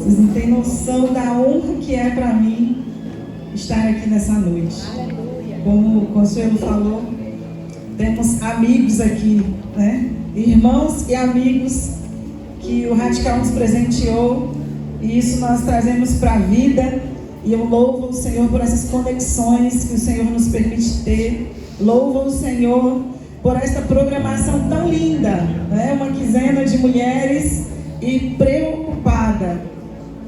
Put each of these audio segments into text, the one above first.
Vocês não têm noção da honra que é para mim estar aqui nessa noite. Como o Consuelo falou, temos amigos aqui, né? Irmãos e amigos que o Radical nos presenteou, e isso nós trazemos para a vida. E eu louvo o Senhor por essas conexões que o Senhor nos permite ter. Louvo o Senhor por esta programação tão linda, né? Uma quinzena de mulheres e preocupada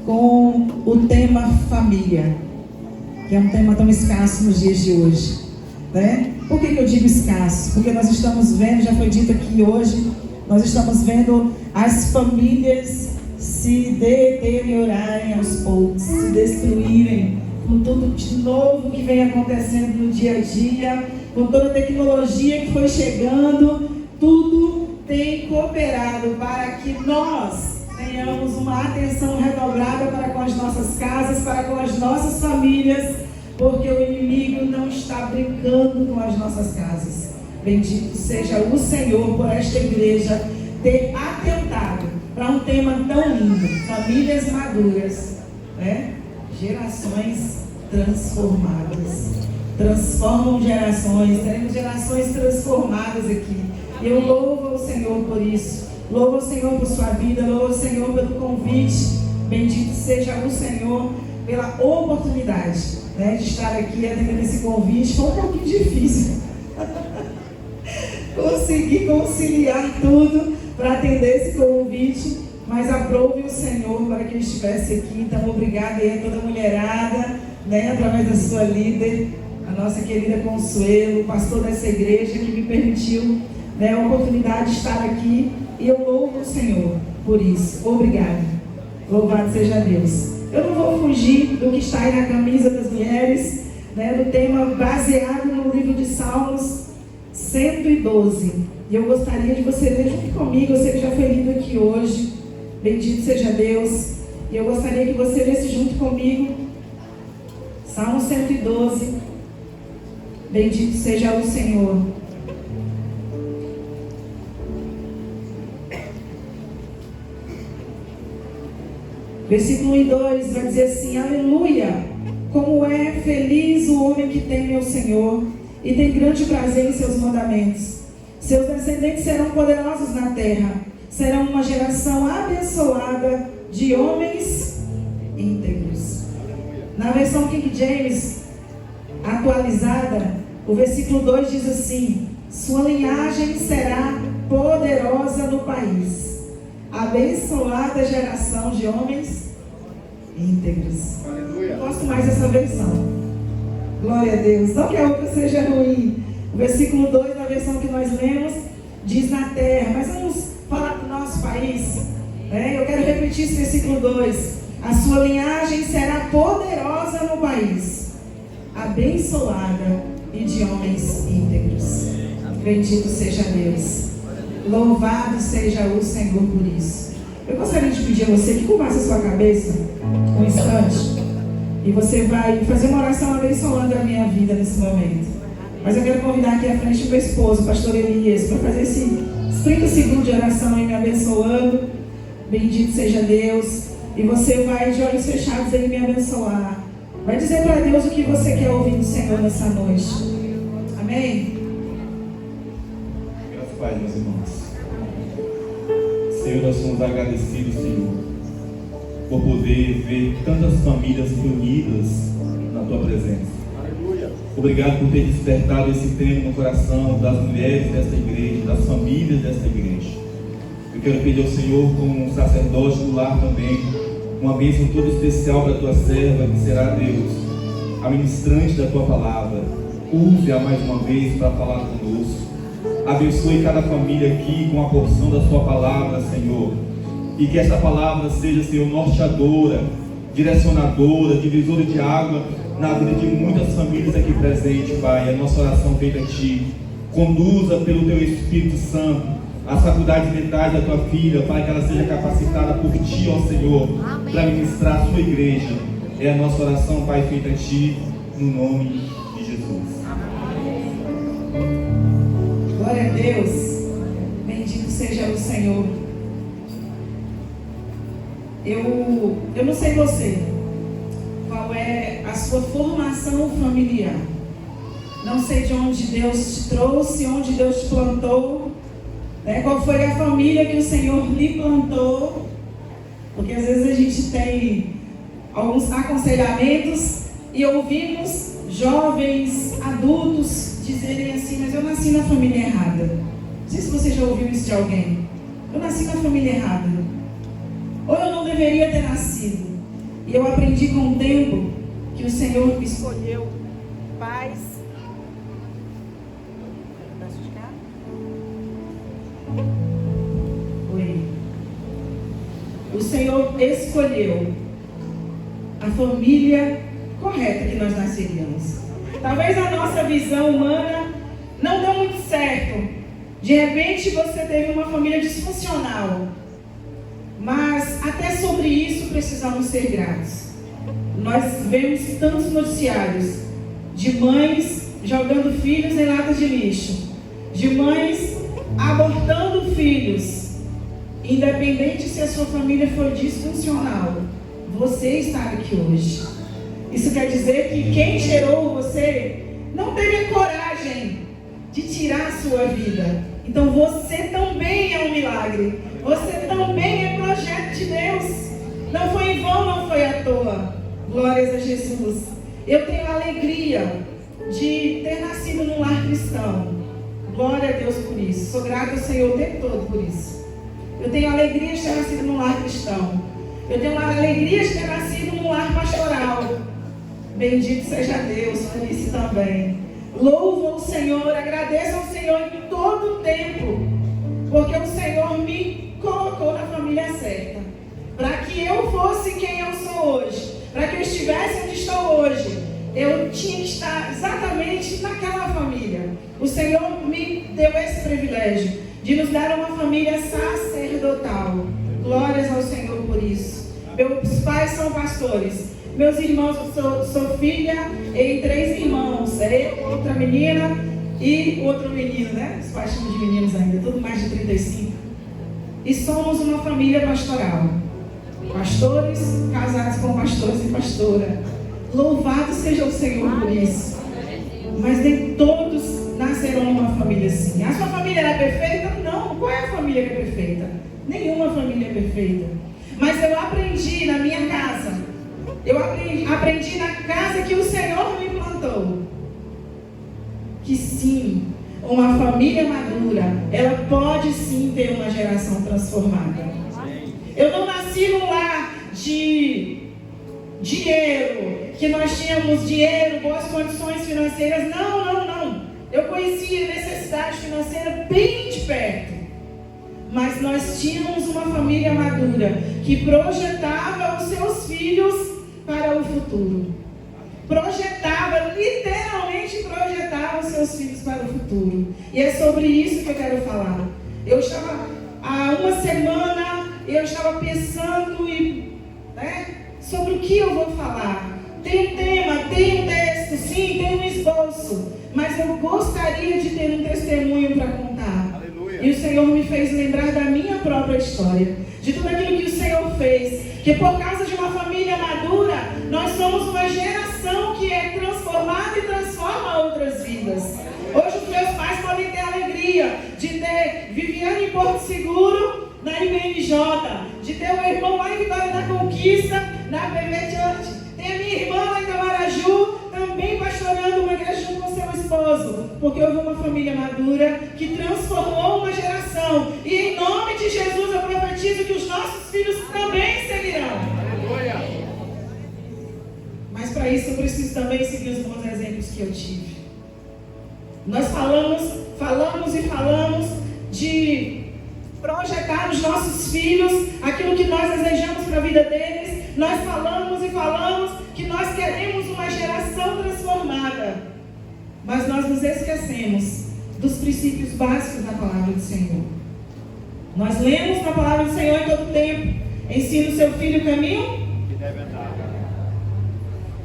com o tema família, que é um tema tão escasso nos dias de hoje, né? Por que eu digo escasso? Porque nós estamos vendo, já foi dito aqui hoje, nós estamos vendo as famílias se deteriorarem aos poucos, se destruírem, com tudo de novo que vem acontecendo no dia a dia, com toda a tecnologia que foi chegando, tudo tem cooperado para que nós tenhamos uma atenção redobrada para com as nossas casas, para com as nossas famílias, porque o inimigo não está brincando com as nossas casas. Bendito seja o Senhor por esta igreja ter atentado para um tema tão lindo, famílias maduras, né? Gerações transformadas. Transformam gerações, teremos gerações transformadas aqui. Eu louvo ao Senhor por isso. Louvo ao Senhor por sua vida, louvo ao Senhor pelo convite. Bendito seja o Senhor pela oportunidade, né, de estar aqui atendendo esse convite. Foi um pouquinho difícil conseguir conciliar tudo para atender esse convite, mas aprove o Senhor para que eu estivesse aqui. Então, obrigada aí a toda a mulherada, né, através da sua líder, a nossa querida Consuelo, pastor dessa igreja, que me permitiu, né, a oportunidade de estar aqui, e eu louvo o Senhor por isso. Obrigada. Louvado seja Deus. Eu não vou fugir do que está aí na camisa das mulheres, né, do tema baseado no livro de Salmos 112. E eu gostaria de você ler junto comigo. Eu sei que já foi lido aqui hoje. Bendito seja Deus. E eu gostaria que você lesse junto comigo Salmo 112. Bendito seja o Senhor. Versículo 1 e 2 vai dizer assim: aleluia! Como é feliz o homem que teme ao Senhor e tem grande prazer em seus mandamentos. Seus descendentes serão poderosos na terra, serão uma geração abençoada de homens íntegros. Na versão King James atualizada, o versículo 2 diz assim: sua linhagem será poderosa no país, abençoada geração de homens íntegros. Eu gosto mais dessa versão. Glória a Deus. Não que a outra seja ruim. O versículo 2 da versão que nós lemos diz na terra, mas vamos falar do nosso país, né? Eu quero repetir esse versículo 2: a sua linhagem será poderosa no país, abençoada e de homens íntegros. Bendito seja Deus. Louvado seja o Senhor por isso. Eu gostaria de pedir a você que curvasse a sua cabeça um instante, e você vai fazer uma oração abençoando a minha vida nesse momento. Mas eu quero convidar aqui à frente o meu esposo, o pastor Elias, para fazer esses 30 segundos de oração aí me abençoando. Bendito seja Deus. E você vai de olhos fechados aí me abençoar. Vai dizer para Deus o que você quer ouvir do Senhor nessa noite. Amém? Graças a Pai, meus irmãos. Senhor, nós somos agradecidos, Senhor, por poder ver tantas famílias reunidas na Tua presença. Obrigado por ter despertado esse tema no coração das mulheres desta igreja, das famílias desta igreja. Eu quero pedir ao Senhor, como um sacerdote do lar também, uma bênção toda especial para a Tua serva, que será, Deus, a ministrante da Tua palavra. Use-a mais uma vez para falar conosco. Abençoe cada família aqui com a porção da Sua palavra, Senhor. E que essa palavra seja, Senhor, norteadora, direcionadora, divisora de água na vida de muitas famílias aqui presentes, Pai. A nossa oração feita a Ti. Conduza pelo Teu Espírito Santo as faculdades mentais da Tua filha, Pai, que ela seja capacitada por Ti, ó Senhor, para ministrar a Sua igreja. É a nossa oração, Pai, feita a Ti, no nome de Jesus. Glória a Deus. Bendito seja o Senhor. Eu não sei você, qual é a sua formação familiar. Não sei de onde Deus te trouxe, onde Deus te plantou, né? Qual foi a família que o Senhor lhe plantou. Porque às vezes a gente tem alguns aconselhamentos e ouvimos jovens, adultos dizerem assim: mas eu nasci na família errada. Não sei se você já ouviu isso de alguém. Eu nasci na família errada. Ou eu não deveria ter nascido. E eu aprendi com o tempo que o Senhor escolheu pais. Oi. O Senhor escolheu a família correta que nós nasceríamos. Talvez a nossa visão humana não deu muito certo. De repente você teve uma família disfuncional. Mas até sobre isso precisamos ser gratos. Nós vemos tantos noticiários de mães jogando filhos em latas de lixo, de mães abortando filhos. Independente se a sua família for disfuncional, você está aqui hoje. Isso quer dizer que quem gerou você não teve a coragem de tirar a sua vida. Então você também é um milagre. Você também é projeto de Deus. Não foi em vão, não foi à toa. Glórias a Jesus. Eu tenho a alegria de ter nascido num lar cristão. Glória a Deus por isso. Sou grata ao Senhor o tempo todo por isso. Eu tenho a alegria de ter nascido num lar cristão. Eu tenho a alegria de ter nascido num lar pastoral. Bendito seja Deus por isso também. Louvo ao Senhor, agradeço ao Senhor em todo o tempo, porque o Senhor me colocou na família certa, para que eu fosse quem eu sou hoje, para que eu estivesse onde estou hoje. Eu tinha que estar exatamente naquela família. O Senhor me deu esse privilégio de nos dar uma família sacerdotal. Glórias ao Senhor por isso. Meus pais são pastores. Meus irmãos, eu sou filha em 3 irmãos. Eu, outra menina e outro menino, né? Os pais chamam de meninos ainda, tudo mais de 35. E somos uma família pastoral. Pastores casados com pastores e pastora. Louvado seja o Senhor por isso. Mas nem todos nascerão numa família assim. A sua família é perfeita? Não. Qual é a família que é perfeita? Nenhuma família é perfeita. Mas eu aprendi na minha casa. Eu aprendi na casa que o Senhor me plantou. Que sim, uma família madura, ela pode sim ter uma geração transformada. Eu não nasci num lar de dinheiro, que nós tínhamos dinheiro, boas condições financeiras. Não. Eu conhecia a necessidade financeira bem de perto. Mas nós tínhamos uma família madura que projetava os seus filhos para o futuro. Literalmente projetava os seus filhos para o futuro. E é sobre isso que eu quero falar. Eu estava, há uma semana, eu estava pensando sobre o que eu vou falar. Tem um tema, tem um texto, sim, tem um esboço. Mas eu gostaria de ter um testemunho para contar. Aleluia. E o Senhor me fez lembrar da minha própria história. De tudo aquilo que o Senhor fez. Que por causa de uma família madura, nós somos uma geração que é transformada e transforma outras vidas. Hoje os meus pais podem ter a alegria de ter Viviane em Porto Seguro, na IBMJ, de ter o irmão lá em Vitória da Conquista, na BB Church. Tem a minha irmã lá em Camaraju, também pastorando uma igreja junto com seu esposo. Porque houve uma família madura que transformou uma geração. E em nome de Jesus eu profetizo que os nossos filhos também seguirão. Aleluia. Mas para isso eu preciso também seguir os bons exemplos que eu tive. Nós falamos de projetar nos nossos filhos aquilo que nós desejamos para a vida deles. Nós falamos que nós queremos uma geração transformada. Mas nós nos esquecemos dos princípios básicos da palavra do Senhor. Nós lemos na palavra do Senhor em todo tempo. Ensina o seu filho o caminho que deve andar.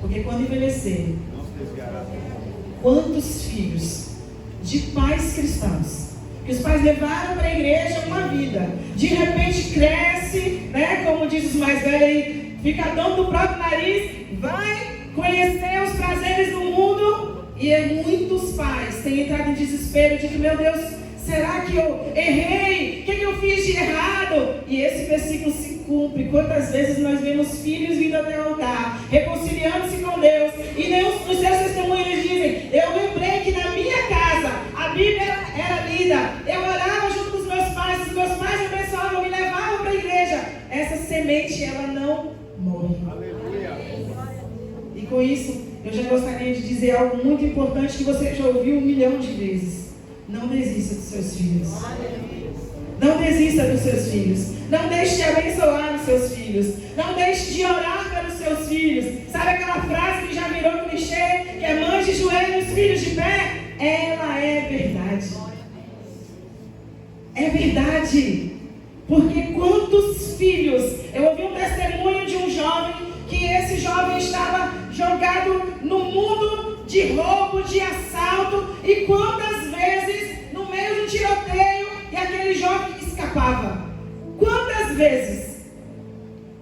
Porque quando envelhecer, quantos filhos de pais cristãos que os pais levaram para a igreja uma vida. De repente cresce, né, como diz os mais velhos aí, fica dono do próprio nariz, vai conhecer os prazeres do mundo. E muitos pais têm entrado em desespero de que, meu Deus, será que eu errei? O que eu fiz de errado? E esse versículo se cumpre. Quantas vezes nós vemos filhos vindo até o altar, reconciliando-se com Deus, e nos seus testemunhos eles dizem: eu lembrei que na minha casa a Bíblia era lida, eu orava junto com os meus pais, os meus pais me abençoavam, me levavam para a igreja. Essa semente, ela não morre. Aleluia. E com isso, eu já gostaria de dizer algo muito importante que você já ouviu 1 milhão de vezes. Não desista dos seus filhos. Não desista dos seus filhos. Não deixe de abençoar os seus filhos. Não deixe de orar pelos seus filhos. Sabe aquela frase que já virou clichê, que é mãe de joelho e os filhos de pé? Ela é verdade. É verdade. Porque quantos filhos... Eu ouvi um testemunho de um jovem, que esse jovem estava jogado no mundo de roubo, de assalto, e quantas vezes no meio de um tiroteio e aquele jovem escapava. Quantas vezes?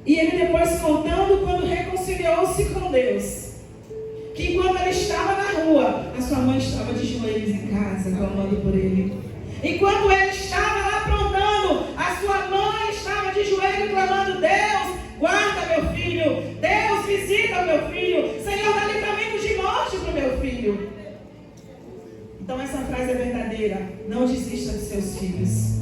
E ele depois contando quando reconciliou-se com Deus, que enquanto ele estava na rua, a sua mãe estava de joelhos em casa, clamando por ele. Enquanto ele estava lá aprontando, a sua mãe estava de joelho clamando: Deus, guarda meu filho, Deus, visita o meu filho, Senhor, dá livramento de morte para o meu filho. Então essa frase é verdadeira. Não desista dos seus filhos.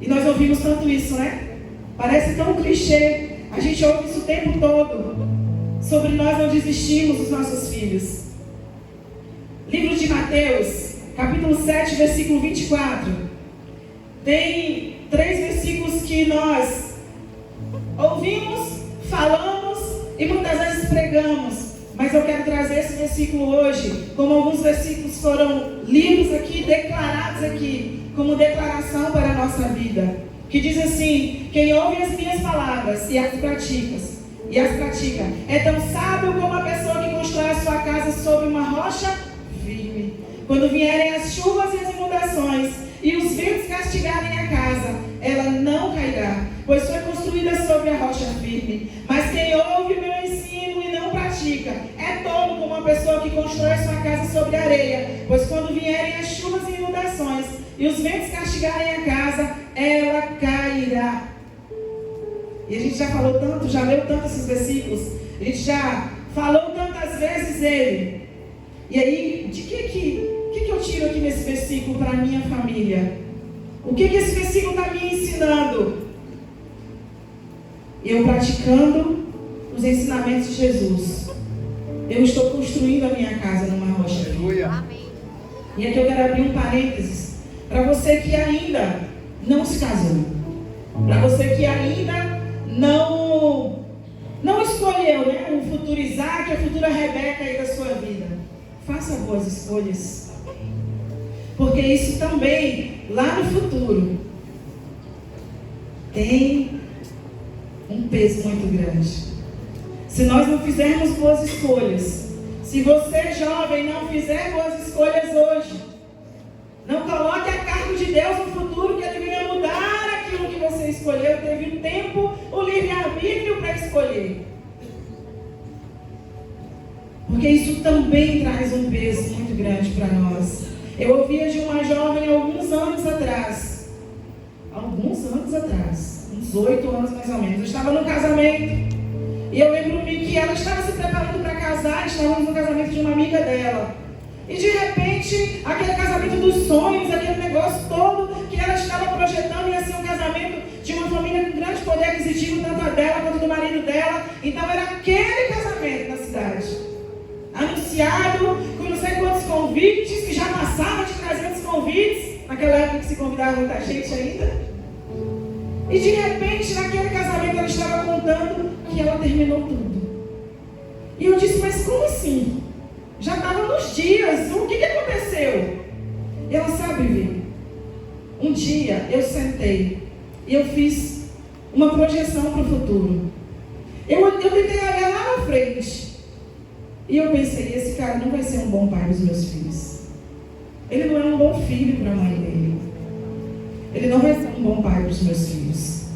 E nós ouvimos tanto isso, né? Parece tão clichê. A gente ouve isso o tempo todo, sobre nós não desistirmos dos nossos filhos. Livro de Mateus, capítulo 7, versículo 24. Tem 3 versículos que nós ouvimos, falamos e muitas vezes pregamos. Mas eu quero trazer esse versículo hoje, como alguns versículos foram lidos aqui, declarados aqui, como declaração para a nossa vida. Que diz assim: quem ouve as minhas palavras e as pratica, é tão sábio como a pessoa que constrói a sua casa sobre uma rocha firme. Quando vierem as chuvas e as inundações, e os ventos castigarem a casa, ela não cairá, pois foi construída sobre a rocha firme. Mas quem ouve o meu ensino e não pratica, é tolo como uma pessoa que constrói sua casa sobre areia, pois quando vierem as chuvas e inundações, e os ventos castigarem a casa, ela cairá. E a gente já falou tanto, já leu tanto esses versículos, a gente já falou tantas vezes ele. E aí, de que eu tiro aqui nesse versículo para a minha família? O que esse versículo está me ensinando? Eu praticando os ensinamentos de Jesus, eu estou construindo a minha casa numa rocha. Amém. E aqui eu quero abrir um parênteses para você que ainda não se casou, para você que ainda não escolheu, né, o futuro Isaac, a futura Rebeca aí da sua vida. Faça boas escolhas, porque isso também, lá no futuro, tem um peso muito grande. Se nós não fizermos boas escolhas, se você jovem não fizer boas escolhas hoje, não coloque a cargo de Deus no futuro, que Ele venha mudar aquilo que você escolheu. Teve um tempo, o livre-arbítrio para escolher. Porque isso também traz um peso muito grande para nós. Eu ouvia de uma jovem alguns anos atrás, uns 8 anos mais ou menos. Eu estava no casamento, e eu lembro-me que ela estava se preparando para casar, estávamos no casamento de uma amiga dela. E de repente, aquele casamento dos sonhos, aquele negócio todo que ela estava projetando, ia ser um casamento de uma família com grande poder aquisitivo, tanto a dela quanto do marido dela. Então era aquele casamento na cidade, anunciado, com não sei quantos convites, que já passava de 300 convites, naquela época que se convidava muita gente ainda. E de repente, naquele casamento, ela estava contando que ela terminou tudo. E eu disse: mas como assim? Já estava nos dias, o que aconteceu? E ela sabe, ver. Um dia eu sentei e eu fiz uma projeção para o futuro. Eu tentei olhar lá na frente. E eu pensei: esse cara não vai ser um bom pai dos meus filhos. Ele não é um bom filho para a mãe dele. Ele não vai ser um bom pai para os meus filhos.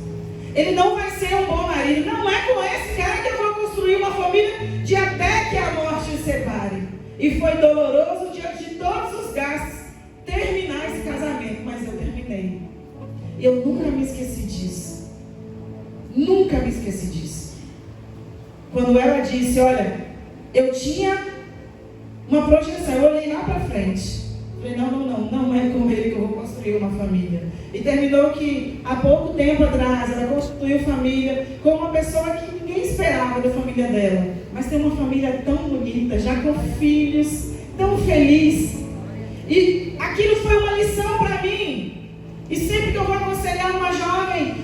Ele não vai ser um bom marido. Não é com esse cara que eu vou construir uma família de até que a morte os separe. E foi doloroso diante de todos os gastos terminar esse casamento, mas eu terminei. Eu nunca me esqueci disso. Nunca me esqueci disso. Quando ela disse, olha, eu tinha uma projeção, eu olhei lá para frente. Falei, não é com ele que eu vou construir uma família. E terminou que, há pouco tempo atrás, ela construiu família com uma pessoa que ninguém esperava da família dela. Mas tem uma família tão bonita, já com filhos, tão feliz. E aquilo foi uma lição para mim. E sempre que eu vou aconselhar um jovem,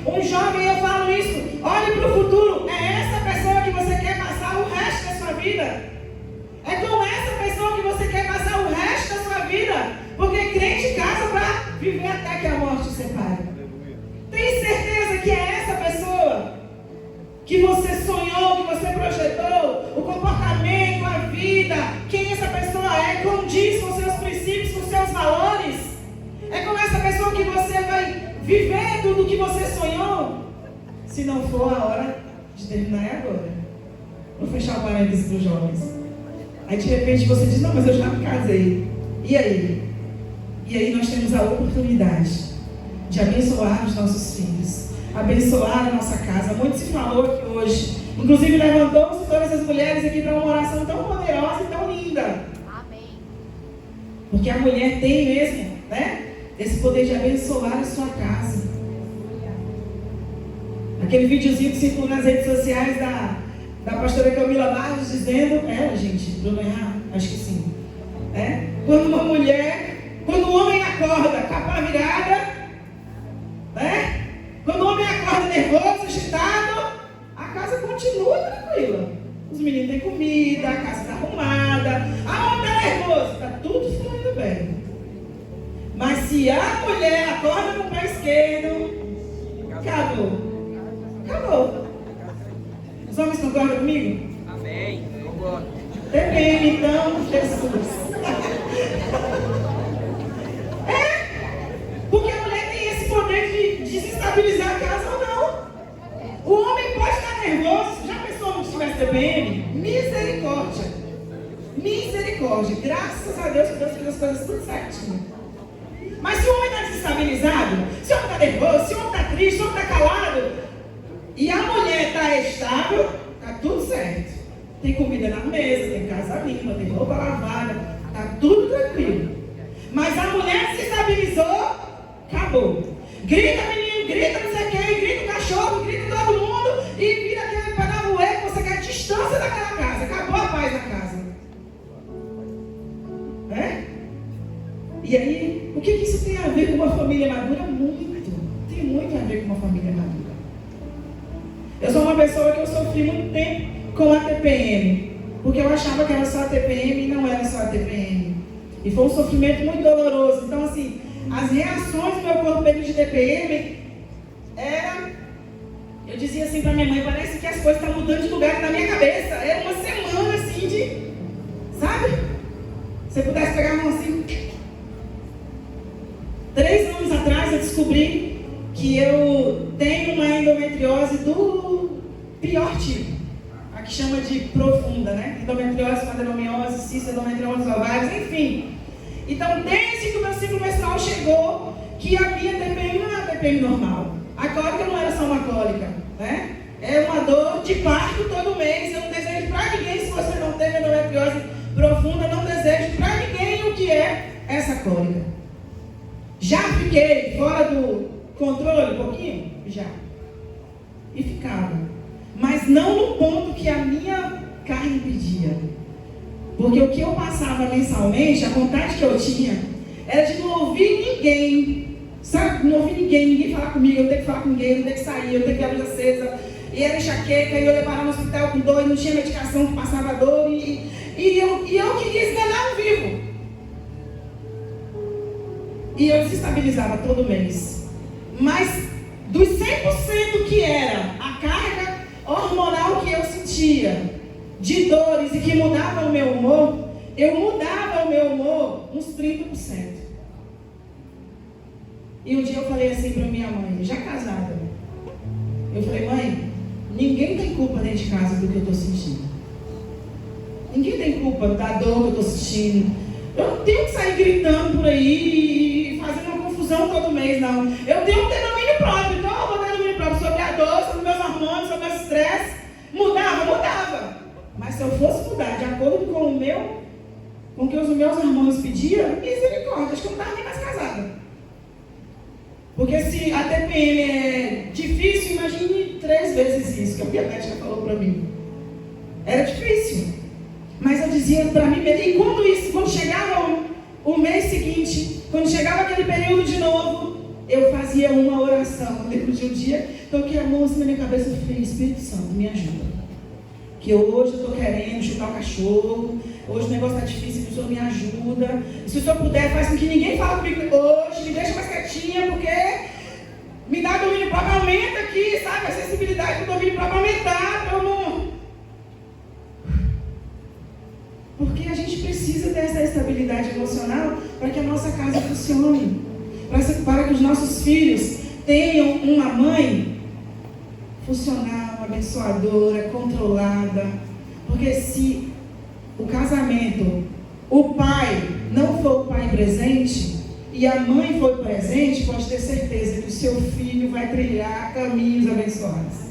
eu falo isso. Olhe para o futuro, é essa pessoa que você quer passar o resto da sua vida. É com essa pessoa que você quer passar o resto da sua vida. Porque crente casa para viver até que a morte os separe. Tem certeza que é essa pessoa que você sonhou, que você projetou, o comportamento, a vida, quem essa pessoa é, condiz com seus princípios, com seus valores? É com essa pessoa que você vai viver tudo o que você sonhou? Se não for a hora de terminar, é agora. Vou fechar o parênteses para os jovens. Aí de repente você diz, não, mas eu já me casei. E aí? E aí nós temos a oportunidade de abençoar os nossos filhos, abençoar a nossa casa. Muito se falou aqui hoje. Inclusive levantou-se todas as mulheres aqui para uma oração tão poderosa e tão linda. Amém. Porque a mulher tem mesmo, né? Esse poder de abençoar a sua casa. Aquele videozinho que circulou nas redes sociais da pastora Camila Barros dizendo, gente, Bruno errar, acho que sim. Quando um homem acorda, capa virada, quando o homem acorda nervoso, agitado, a casa continua tranquila. Os meninos têm comida, a casa está arrumada. A homem está nervoso, está tudo fluindo bem. Mas se a mulher acorda com o pé esquerdo, acabou. Os homens concordam comigo? Amém. Concordo. TPM então, Jesus. Porque a mulher tem esse poder de desestabilizar a casa ou não. O homem pode estar nervoso. Já pensou se tivesse TPM? Misericórdia. Graças a Deus que Deus fez as coisas tudo certinho. Mas se o homem está desestabilizado, se o homem está nervoso, se o homem está triste, se o homem está calado, e a mulher está estável, está tudo certo. Tem comida na mesa, tem casa limpa, tem roupa lavada, está tudo tranquilo. Mas a mulher se estabilizou, acabou. Grita menino, grita não sei quem, grita o cachorro, grita todo mundo e vira aquele panabuê que você quer distância daquela casa. Acabou a paz na casa. E aí, o que isso tem a ver com uma família madura? Tem muito a ver com uma família madura. Eu sou uma pessoa que eu sofri muito tempo com a TPM, porque eu achava que era só a TPM e não era só a TPM. E foi um sofrimento muito doloroso. Então, assim, as reações do meu corpo de TPM eram... Eu dizia assim para minha mãe, parece que as coisas estão mudando de lugar na minha cabeça. Era uma semana assim de... Sabe? Se eu pudesse pegar a mão assim... 3 anos atrás eu descobri que eu tenho uma endometriose do pior tipo. A que chama de profunda, né? Endometriose, adenomiose, cistoendometriose, ovários, enfim. Então, desde que o meu ciclo menstrual chegou, que a minha TPM não é uma TPM normal. A cólica não era só uma cólica, né? É uma dor de parto todo mês. Eu não desejo para ninguém, se você não teve endometriose profunda, não desejo para ninguém o que é essa cólica. Já fiquei fora do controle um pouquinho? Já. E ficava. Mas não no ponto que a minha carne pedia. Porque o que eu passava mensalmente, a vontade que eu tinha, era de não ouvir ninguém. Sabe? Não ouvir ninguém falar comigo, eu tenho que falar com ninguém, eu tenho que sair, eu tenho que ir à luz acesa. E era enxaqueca, e eu levava no hospital com dor, e não tinha medicação que passava dor, e eu queria esganar ao vivo. E eu desestabilizava todo mês. Mas dos 100% que era a carga hormonal que eu sentia, de dores e que mudava o meu humor, eu mudava o meu humor uns 30%. E um dia eu falei assim para minha mãe, já casada. Eu falei, mãe, ninguém tem culpa dentro de casa do que eu estou sentindo. Ninguém tem culpa da dor que eu estou sentindo. Eu não tenho que sair gritando por aí e fazendo uma confusão todo mês, não. Eu tenho que ter domínio próprio. Então eu vou ter domínio próprio sobre a dor, sobre meus hormônios, sobre o meu estresse. Mudava. Mas se eu fosse mudar de acordo com o que os meus hormônios pediam, misericórdia, acho que eu não estava nem mais casada. Porque se a TPM é difícil, imagine 3 vezes isso, que a biomédica falou para mim. Era difícil. Mas eu dizia para mim, e quando chegava o mês seguinte, quando chegava aquele período de novo, eu fazia uma oração. Eu lembro de um dia, toquei a mão assim na minha cabeça e falei, Espírito Santo, me ajuda. Que hoje eu estou querendo chutar o cachorro, hoje o negócio está difícil, que o Senhor me ajuda. E se o Senhor puder, faz com que ninguém fale comigo hoje, me deixa mais quietinha, porque me dá domínio próprio, aumenta aqui, sabe? A sensibilidade do domínio próprio aumentar, para eu não... Porque a gente precisa ter essa estabilidade emocional para que a nossa casa funcione. Para que os nossos filhos tenham uma mãe funcional, abençoadora, controlada. Porque se o casamento, o pai não for o pai presente e a mãe for presente, pode ter certeza que o seu filho vai trilhar caminhos abençoados.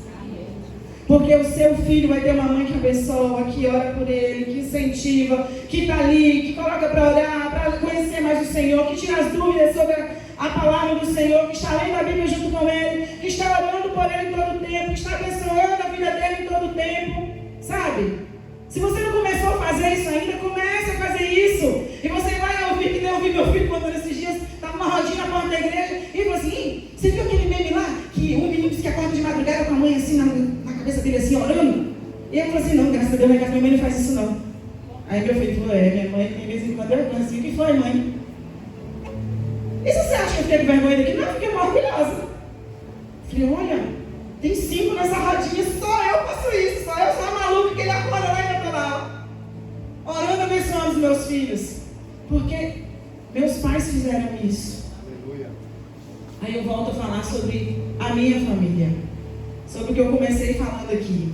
Porque o seu filho vai ter uma mãe que abençoa, que ora por ele, que incentiva, que está ali, que coloca para orar, para conhecer mais o Senhor, que tira as dúvidas sobre a palavra do Senhor, que está lendo a Bíblia junto com ele, que está orando por ele em todo o tempo, que está abençoando a vida dele em todo o tempo, sabe? Se você não começou a fazer isso ainda, comece a fazer isso. E você vai ouvir, que nem eu ouvi meu filho quando esses dias estava numa rodinha na porta da igreja, e falou assim, você viu aquele meme lá, que um menino disse que acorda de madrugada com a mãe assim na cabeça dele assim, orando? E eu falei assim, não, graças a Deus, minha mãe não faz isso não. Aí meu filho falou, minha mãe, de vez em quando eu falo assim, o que foi, mãe? E se você acha que eu fiquei com vergonha daqui? Não, eu fiquei orgulhosa. Falei, olha, tem 5 nessa rodinha, só eu faço isso, só eu sou a maluca que ele acorda lá e eu tô lá, orando, abençoando os meus filhos. Porque meus pais fizeram isso. Aleluia. Aí eu volto a falar sobre a minha família. Sobre o que eu comecei falando aqui.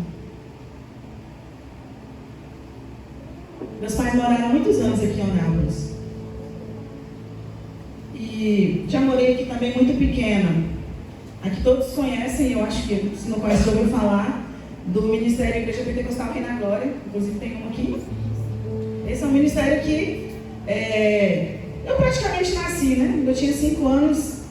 Meus pais moraram muitos anos aqui em Anápolis. E já morei aqui também muito pequena. Aqui todos conhecem, eu acho que se não conhece, já ouviu falar do Ministério da Igreja Pentecostal aqui na Glória. Inclusive tem um aqui. Esse é um ministério que eu praticamente nasci, né? Quando eu tinha 5 anos,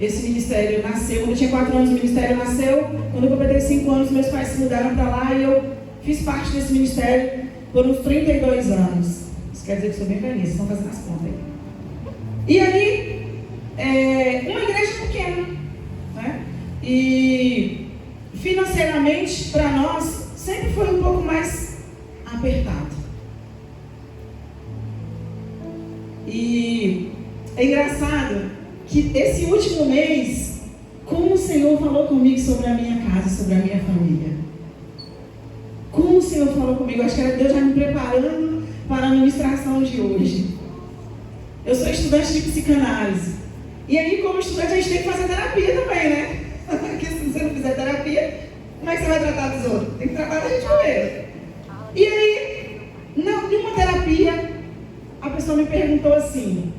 esse ministério nasceu. Quando eu tinha 4 anos, o ministério nasceu. Quando eu completei 5 anos, meus pais se mudaram para lá e eu fiz parte desse ministério por uns 32 anos. Isso quer dizer que sou bem velhinha, vocês estão fazendo as contas aí. E aí, uma igreja pequena, né? E financeiramente, para nós, sempre foi um pouco mais apertado. E é engraçado que esse último mês, como o Senhor falou comigo sobre a minha casa, sobre a minha família. Como o Senhor falou comigo, acho que era Deus já me preparando para a ministração de hoje. Eu sou estudante de psicanálise. E aí, como estudante, a gente tem que fazer terapia também, né? Porque se você não fizer terapia, como é que você vai tratar dos outros? Tem que tratar da gente primeiro. E aí, numa terapia, a pessoa me perguntou assim,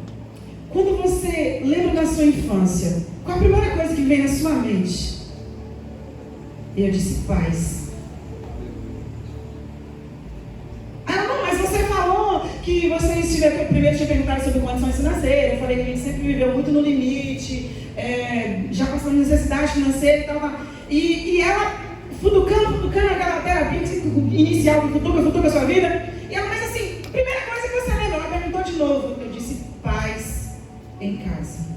quando você lembra da sua infância, qual a primeira coisa que vem na sua mente? E eu disse, paz. Ah, não, mas você falou que vocês primeiro tinha perguntado sobre condições financeiras. Eu falei que a gente sempre viveu muito no limite, já passando necessidade financeira e tal. E ela, futucando aquela terapia inicial que futuca a sua vida, e ela, mas assim, a primeira coisa que você lembra, ela perguntou de novo. Eu disse, paz em casa.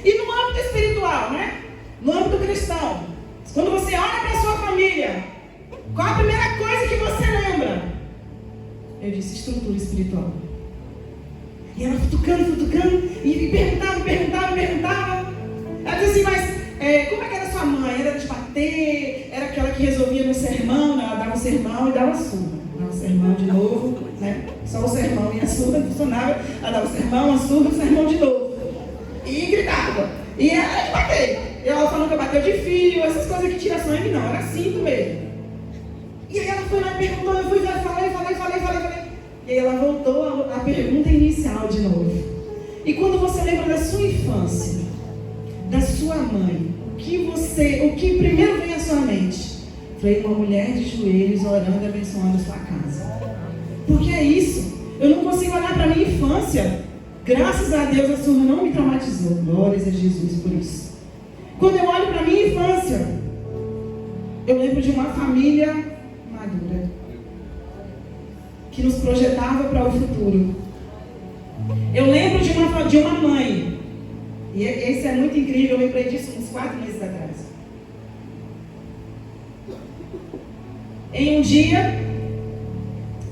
E no âmbito espiritual, né? No âmbito cristão, quando você olha para a sua família, qual a primeira coisa que você lembra? Eu disse, estrutura espiritual. E ela futucando, e perguntava. Ela disse assim, mas como é que era sua mãe? Era de bater? Era aquela que resolvia no sermão? Ela dava o sermão e dava surra. Nossa, sermão de novo, né? Só o sermão e a surra funcionava. Ela dava o sermão, a surra, o sermão de novo. E gritava. E ela de bater. E ela falou que eu bateu de fio, essas coisas que tira sangue, não, era cinto mesmo. E aí ela foi lá e perguntou, eu fui lá, falei. E aí ela voltou a pergunta inicial de novo. E quando você lembra da sua infância, da sua mãe, o que primeiro vem à sua mente? Foi uma mulher de joelhos orando e abençoando a sua casa. Porque é isso. Eu não consigo olhar para a minha infância. Graças a Deus a surra não me traumatizou. Glórias a Jesus por isso. Quando eu olho para a minha infância, eu lembro de uma família madura, que nos projetava para o futuro. Eu lembro de uma mãe, e esse é muito incrível, eu lembrei disso uns 4 meses atrás. Em um dia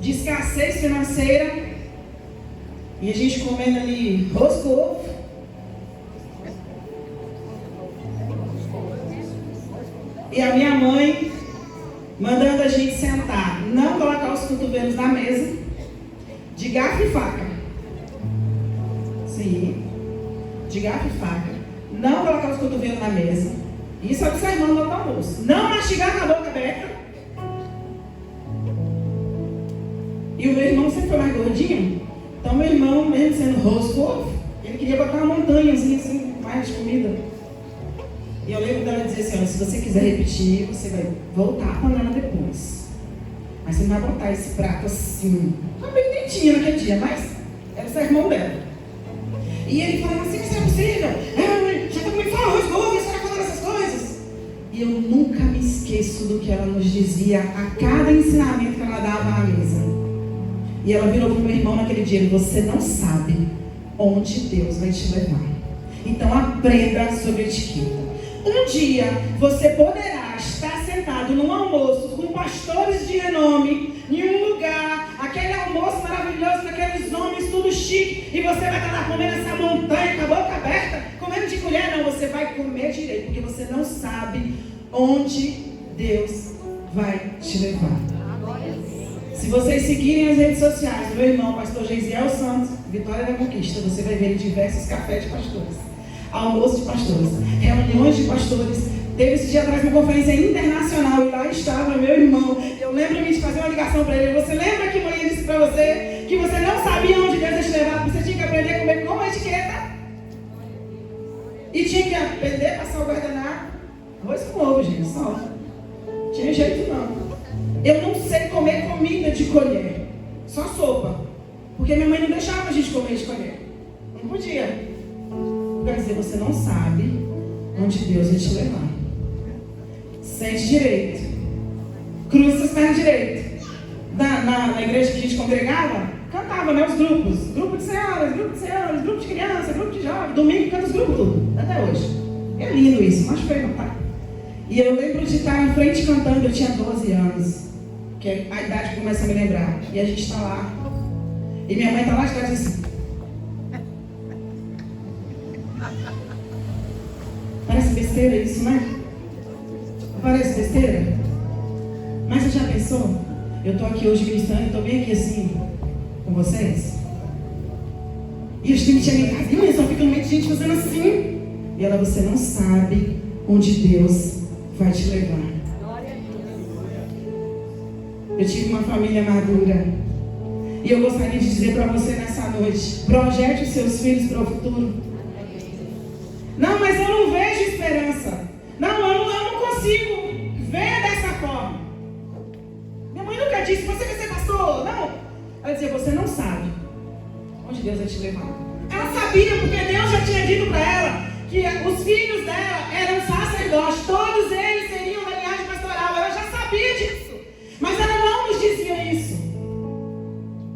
de escassez financeira, e a gente comendo ali rosco, ovo, e a minha mãe mandando a gente sentar, não colocar os cotovelos na mesa, de garfo e faca. Sim, de garfo e faca. Não colocar os cotovelos na mesa. Isso é observando no almoço. Não mastigar com a boca aberta. E o meu irmão sempre foi mais gordinho. Então meu irmão, mesmo sendo rosco, ele queria botar uma montanhazinha assim, mais de comida. E eu lembro dela dizer assim, olha, se você quiser repetir, você vai voltar a panela depois. Mas você não vai botar esse prato assim. Tá bem dentinho naquele dia, mas era o sermão dela. E ele falava assim, isso é possível? Já tá comigo falando arroz gordo, você tá falando essas coisas? E eu nunca me esqueço do que ela nos dizia a cada ensinamento que ela dava à mesa. E ela virou para o meu irmão naquele dia, você não sabe onde Deus vai te levar. Então aprenda sobre etiqueta. Um dia você poderá estar sentado num almoço com pastores de renome, em um lugar, aquele almoço maravilhoso, com aqueles homens tudo chique, e você vai estar lá comendo essa montanha com a boca aberta, comendo de colher. Não, você vai comer direito, porque você não sabe onde Deus vai te levar. Se vocês seguirem as redes sociais do meu irmão, pastor Geisiel Santos, Vitória da Conquista, você vai ver diversos cafés de pastores, almoço de pastores, reuniões de pastores. Teve esse dia atrás uma conferência internacional e lá estava meu irmão. Eu lembro-me de fazer uma ligação para ele. Você lembra que mãe disse para você que você não sabia onde Deus ia te levar, você tinha que aprender a comer com a etiqueta e tinha que aprender a passar o guardanapo? Arroz com ovo, gente, só. Não tinha jeito não. Eu não sei comer comida de colher, só sopa, porque minha mãe não deixava a gente comer de colher. Não podia. Quer dizer, você não sabe onde Deus vai te levar. Sente direito. Cruza suas pernas direito. Na igreja que a gente congregava, cantava, né, os grupos. Grupo de senhoras, grupo de criança, grupo de jovens. Domingo canta os grupos tudo, até hoje. É lindo isso, mas foi cantar. E eu lembro de estar na frente cantando, eu tinha 12 anos. Que é a idade que começa a me lembrar. E a gente está lá. E minha mãe está lá atrás assim. Parece besteira isso, né? Parece besteira? Mas você já pensou? Eu estou aqui hoje ministrando e estou bem aqui assim, com vocês. E os filhos chegam em casa e só fica no meio de gente fazendo assim. E ela, você não sabe onde Deus vai te levar. Eu tive uma família madura. E eu gostaria de dizer para você nessa noite, projete os seus filhos para o futuro. Não, mas eu não vejo esperança. Não, eu não consigo ver dessa forma. Minha mãe nunca disse, você quer ser pastor? Não. Ela dizia, você não sabe onde Deus vai te levar. Ela sabia, porque Deus já tinha dito para ela que os filhos dela eram sacerdotes. Todos eles seriam da linhagem pastoral. Ela já sabia disso. Mas ela não nos dizia isso.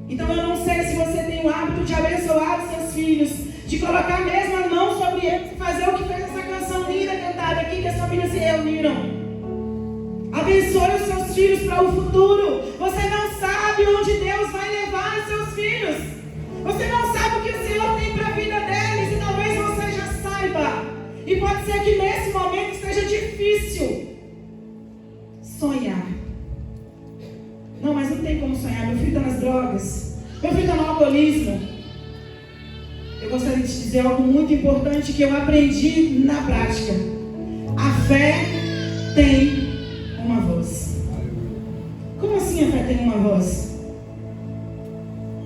Então eu não sei se você tem o hábito de abençoar os seus filhos, de colocar mesmo a mão sobre eles e fazer o que fez essa canção linda cantada aqui, que as famílias se reuniram. Abençoe os seus filhos para o futuro. Você não sabe onde Deus vai levar os seus filhos. Você não sabe o que o Senhor tem para a vida deles, e talvez você já saiba. E pode ser que nesse momento esteja difícil sonhar. Não, mas não tem como sonhar, meu filho está nas drogas, meu filho está no alcoolismo. Eu gostaria de te dizer algo muito importante que eu aprendi na prática. A fé tem uma voz. Como assim a fé tem uma voz?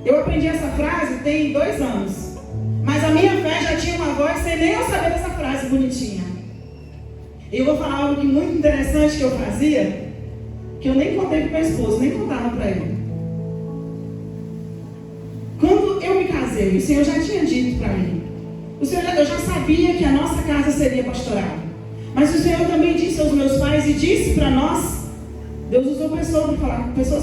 Eu aprendi essa frase tem 2 anos. Mas a minha fé já tinha uma voz sem nem eu saber dessa frase bonitinha. E eu vou falar algo que muito interessante que eu fazia, que eu nem contei para meu esposo, nem contava para ele. Quando eu me casei, o Senhor já tinha dito para mim. Eu já sabia que a nossa casa seria pastoral. Mas o Senhor também disse aos meus pais e disse para nós. Deus usou pessoas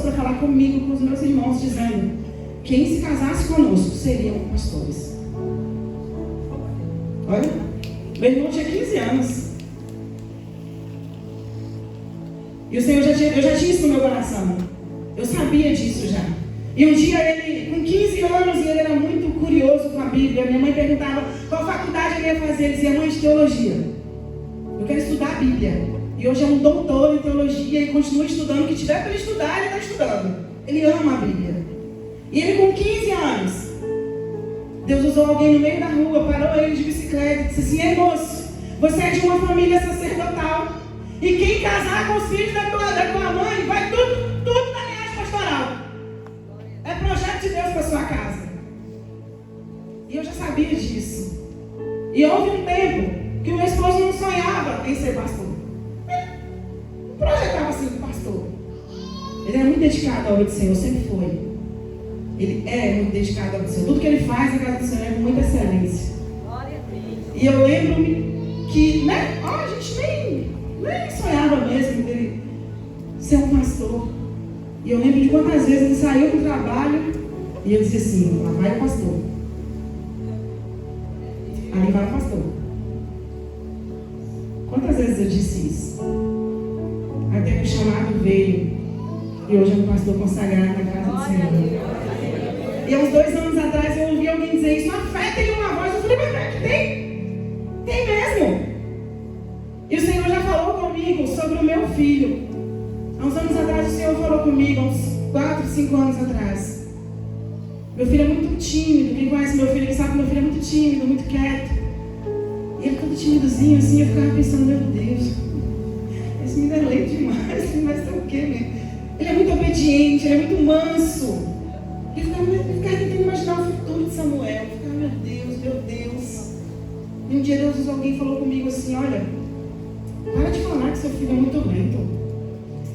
para falar comigo, com os meus irmãos, dizendo: quem se casasse conosco seriam pastores. Olha, meu irmão tinha 15 anos. E o Senhor eu já tinha isso no meu coração. Eu sabia disso já. E um dia ele, com 15 anos, e ele era muito curioso com a Bíblia. Minha mãe perguntava qual faculdade ele ia fazer. Ele dizia: mãe, de teologia. Eu quero estudar a Bíblia. E hoje é um doutor em teologia e continua estudando. O que tiver para ele estudar, ele está estudando. Ele ama a Bíblia. E ele com 15 anos, Deus usou alguém no meio da rua, parou ele de bicicleta e disse assim: ei moço, você é de uma família sacerdotal. E quem casar com os filhos da tua mãe, vai tudo na linhagem pastoral. É projeto de Deus para sua casa. E eu já sabia disso. E houve um tempo que o meu esposo não sonhava em ser pastor. Não projetava ser pastor. Ele era muito dedicado à obra do Senhor, sempre foi. Ele é muito dedicado à obra do Senhor. Tudo que ele faz na casa do Senhor é com muita excelência. E eu lembro-me que, a gente nem sonhava mesmo dele ser um pastor. E eu lembro de quantas vezes ele saiu do trabalho e eu dizia assim: lá vai o pastor. Ali vai o pastor. Quantas vezes eu disse isso? Até que o chamado veio. E hoje é um pastor consagrado na casa do Senhor. E há uns 2 anos atrás eu ouvi alguém dizer isso: a fé tem uma voz. Eu falei: mas fé que tem? Tem mesmo. E o Senhor já falou comigo sobre o meu filho. Há uns anos atrás o Senhor falou comigo, há uns 4, 5 anos atrás. Meu filho é muito tímido. Quem conhece meu filho, ele sabe que meu filho é muito tímido, muito quieto. E ele todo timidozinho assim, eu ficava pensando: meu Deus, esse menino é leite demais, ele vai ser o quê mesmo? Ele é muito obediente, ele é muito manso. E eu ficava tentando imaginar o futuro de Samuel. Eu ficava: meu Deus. E um dia Deus, alguém falou comigo assim: olha, para de falar que seu filho é muito lento.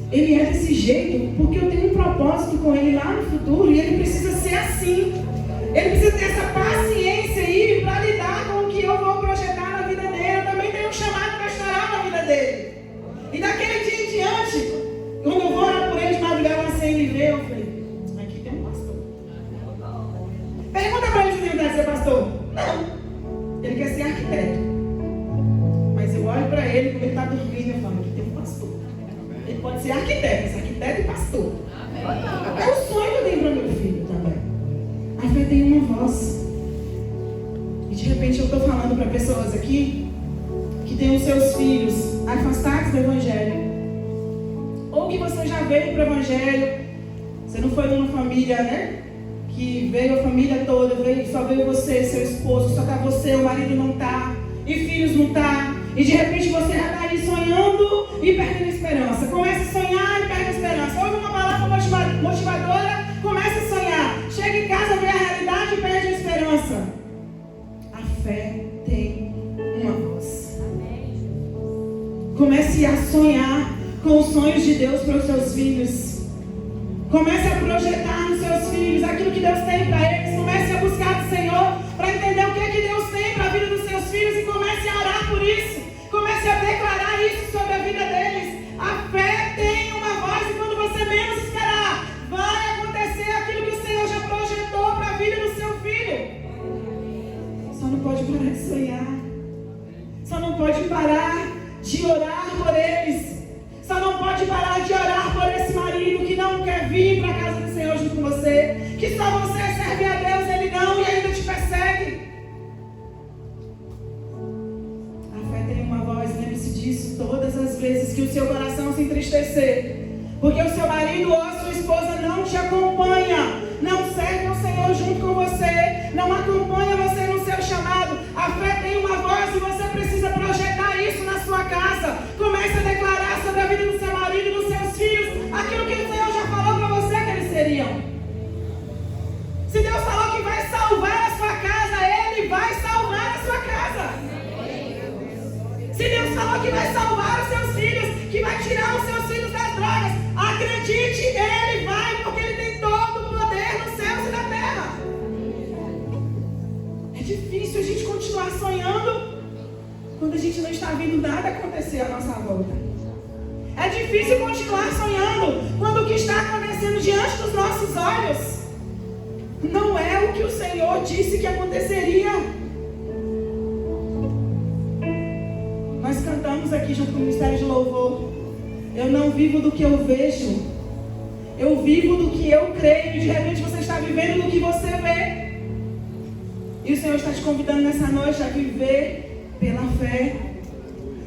Ele é desse jeito porque eu tenho um propósito com ele lá no futuro e ele precisa ser assim. Ele precisa ter essa paciência aí para lidar com o que eu vou projetar na vida dele. Eu também tenho um chamado pastoral na vida dele. E daquele dia em diante, quando eu vou orar por ele de madrugada na CNV, eu falei: aqui tem um pastor. Pergunta para ele se ele tem vontade de ser pastor. Não. Ele quer ser arquiteto. Mas eu olho para ele quando ele está dormindo, eu falo: aqui tem um pastor. Ele pode ser arquiteto e pastor. É o sonho que eu tenho para meu filho também. A fé tem uma voz. E de repente eu estou falando para pessoas aqui que têm os seus filhos afastados do Evangelho. Ou que você já veio para o Evangelho. Você não foi numa família, que veio a família toda, só veio você, seu esposo, só está você, o marido não está, e filhos não está. E de repente você já está aí sonhando e perdendo a esperança. Começa a sonhar e perde a esperança. Ouve uma palavra motivadora, começa a sonhar. Chega em casa, vê a realidade e perde a esperança. A fé tem uma voz. Comece a sonhar com os sonhos de Deus para os seus filhos. Comece a projetar nos seus filhos aquilo que Deus tem para eles. Comece a buscar do Senhor para entender o que é que Deus tem para a vida dos seus filhos e comece a orar por isso. Comece a declarar isso sobre a vida deles. A fé tem uma voz e quando você menos esperar, vai acontecer aquilo que o Senhor já projetou para a vida do seu filho. Só não pode parar de sonhar. Só não pode parar de orar por eles. Só não pode parar de orar por esse marido que não quer vir para a casa do Senhor junto com você. Que só você serve a Deus, ele não, e ainda te persegue. Lembre-se disso todas as vezes que o seu coração se entristecer. Porque o seu marido ou a sua esposa não te acompanha, não serve ao Senhor junto com você, não acompanha você no seu chamado. A fé tem uma voz e você precisa projetar isso na sua casa. Comece a declarar sobre a vida do seu marido e dos seus filhos aquilo que o Senhor já falou para você que eles seriam. Se Deus falou que vai salvar a sua casa, Ele vai salvar a sua casa. Se Deus falou que vai salvar os seus filhos, que vai tirar os seus filhos das drogas, acredite, Ele vai, porque Ele tem todo o poder nos céus e na terra. É difícil a gente continuar sonhando quando a gente não está vendo nada acontecer à nossa volta. É difícil continuar sonhando quando o que está acontecendo diante dos nossos olhos não é o que o Senhor disse que aconteceria. Nós cantamos aqui junto com o Ministério de Louvor: eu não vivo do que eu vejo, eu vivo do que eu creio. E de repente você está vivendo do que você vê. E o Senhor está te convidando nessa noite a viver pela fé,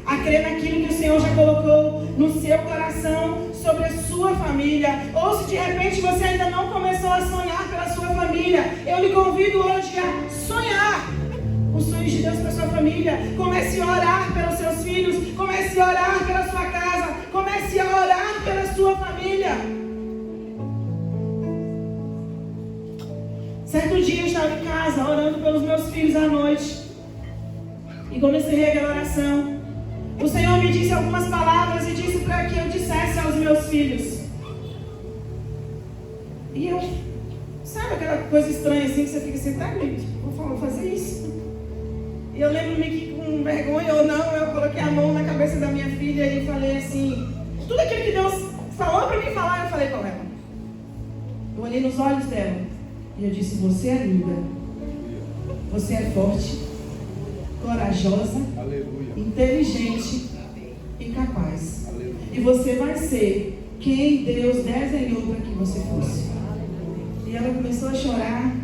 a crer naquilo que o Senhor já colocou no seu coração sobre a sua família. Ou se de repente você ainda não começou a sonhar pela sua família, eu lhe convido hoje a sonhar os sonhos de Deus para a sua família. Comece a orar pelos seus filhos, comece a orar pela sua casa, comece a orar pela sua família. Certo dia eu estava em casa orando pelos meus filhos à noite e comecei aquela oração. O Senhor me disse algumas palavras e disse para que eu dissesse aos meus filhos. E eu, sabe aquela coisa estranha assim que você fica assim, tá, vou fazer isso. E eu lembro-me que com vergonha ou não, eu coloquei a mão na cabeça da minha filha e falei assim, tudo aquilo que Deus falou para mim falar, eu falei com ela. Eu olhei nos olhos dela e eu disse: você é linda, você é forte, corajosa, aleluia, inteligente e capaz. Aleluia. E você vai ser quem Deus desenhou para que você fosse. E ela começou a chorar.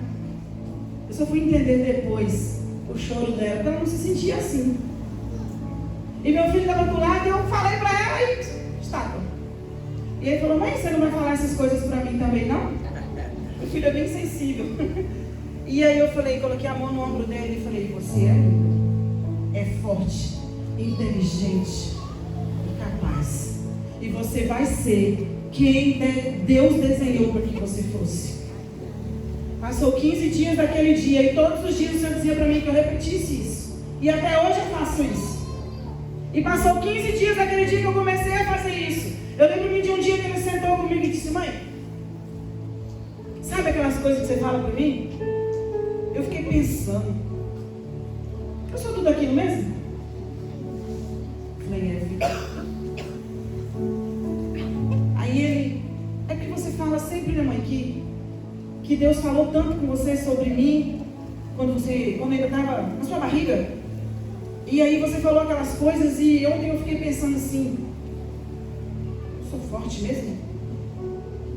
Eu só fui entender depois o choro dela, porque ela não se sentia assim. E meu filho estava do lado e eu falei para ela e estava. E ele falou: mãe, você não vai falar essas coisas para mim também, não? Meu filho é bem sensível. E aí eu falei, coloquei a mão no ombro dele e falei: você é forte, inteligente e capaz. E você vai ser quem Deus desenhou para que você fosse. Passou 15 dias daquele dia e todos os dias o Senhor dizia para mim que eu repetisse isso. E até hoje eu faço isso. E passou 15 dias daquele dia que eu comecei a fazer isso. Eu lembro-me de um dia que ele sentou comigo e disse: mãe, sabe aquelas coisas que você fala para mim? Eu fiquei pensando, eu sou tudo aquilo mesmo? Falei: é, filho. Aí ele: é que você fala sempre, né, mãe, que Deus falou tanto com você sobre mim, quando ainda estava na sua barriga. E aí você falou aquelas coisas e ontem eu fiquei pensando assim: eu sou forte mesmo?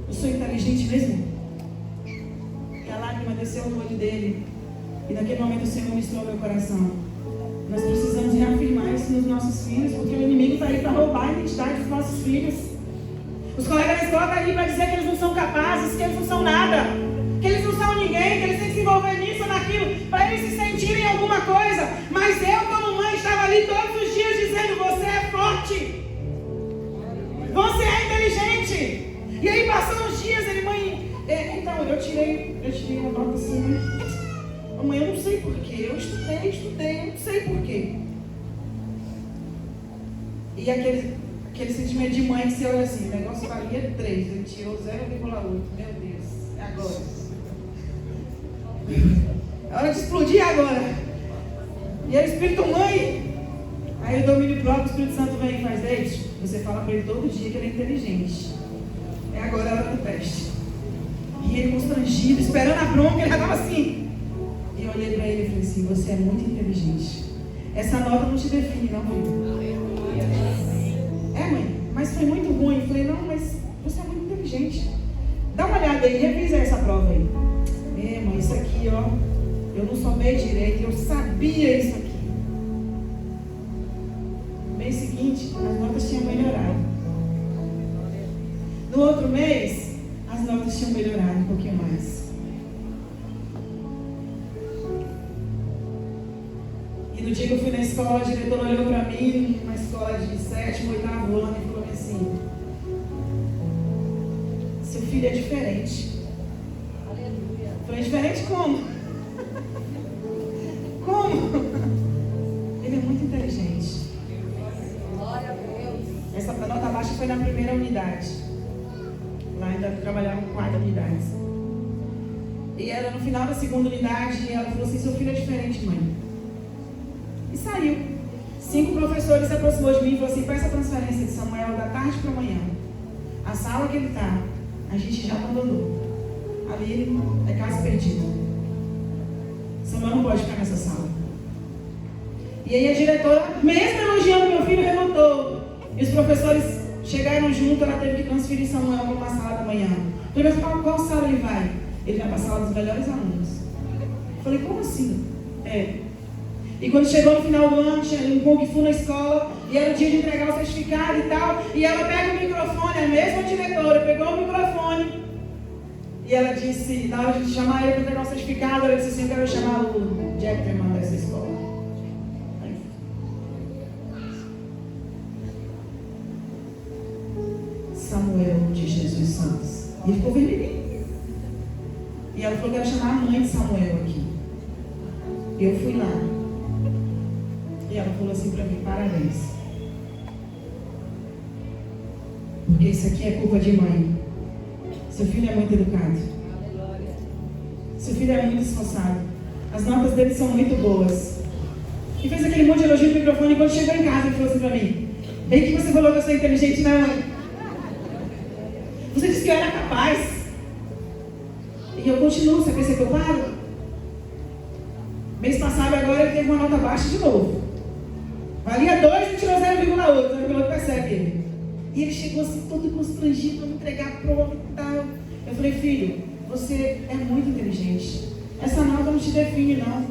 Eu sou inteligente mesmo? E a lágrima desceu no olho dele. E naquele momento o Senhor ministrou meu coração. Nós precisamos reafirmar isso nos nossos filhos, porque o inimigo está aí para roubar a identidade dos nossos filhos. Os colegas da escola estão aí para dizer que eles não são capazes, que eles não são nada, que eles não são ninguém, que eles têm que se envolver nisso ou naquilo, para eles se sentirem alguma coisa. Mas eu, como mãe, estava ali todos os dias dizendo: você é forte, você é inteligente. E aí passou uns dias, ele: mãe, então eu tirei uma nota assim, né? Mãe, eu não sei porquê, eu estudei, eu não sei porquê. E aquele sentimento de mãe que você olha assim, o negócio valia 3, ele tirou 0,8, meu Deus, é agora. É hora de explodir agora. E aí o Espírito: mãe, aí o domínio próprio, o Espírito Santo vem e faz: Deus, você fala para ele todo dia que ele é inteligente. É agora a hora do teste. E ele constrangido, esperando a bronca, ele já estava assim. E eu olhei para ele e falei assim: você é muito inteligente. Essa nota não te define, não, filho. É, mãe, mas foi muito ruim. Eu falei: não, mas você é muito inteligente. Dá uma olhada aí, revisa essa prova aí. Mãe, isso aqui, ó, eu não somei direito, eu sabia isso aqui. No mês seguinte, as notas tinham melhorado. No outro mês, as notas tinham melhorado um pouquinho mais. E no dia que eu fui na escola, a diretora olhou para mim, uma escola de 7º, 8º ano, e falou assim: seu filho é diferente. Eu falei: diferente como? Como? Ele é muito inteligente. Essa nota baixa foi na primeira unidade. Lá ainda trabalhava com 4 unidades. E era no final da segunda unidade, e ela falou assim: seu filho é diferente, mãe. E saiu. 5 professores se aproximou de mim e falou assim: peça a transferência de Samuel da tarde para amanhã. A sala que ele está, a gente já abandonou. Ali é caso perdido. Samuel não pode ficar nessa sala. E aí a diretora, mesmo elogiando meu filho, revoltou. E os professores chegaram junto, ela teve que transferir Samuel para uma sala da manhã. Eu falei: mas qual sala ele vai? Ele vai para a sala dos melhores alunos. Eu falei: como assim? E quando chegou no final do ano, tinha um Kung Fu na escola, e era o dia de entregar o certificado e tal, e ela pega o microfone, a mesma diretora pegou o microfone, e ela disse, na hora de chamar ele para entregar o certificado, ela disse assim: eu quero chamar o Jack Terman dessa escola. Samuel de Jesus Santos. E ele ficou vermelhinho. E ela falou: quero chamar a mãe de Samuel aqui. Eu fui lá. E ela falou assim para mim: parabéns. Porque isso aqui é culpa de mãe. Seu filho é muito educado. Seu filho é muito esforçado. As notas dele são muito boas. E fez aquele monte de elogio no microfone. E quando chegou em casa, ele falou assim para mim: bem que você falou que eu sou inteligente, não, mãe? Você disse que eu era capaz. E eu continuo, você pensa que eu paro? Mês passado agora ele teve uma nota baixa de novo. Valia 2 e tirou 0,8, 0,8 percebe ele. E ele chegou assim todo constrangido para me entregar a prova e tal. Eu falei: filho, você é muito inteligente. Essa nota não te define, não.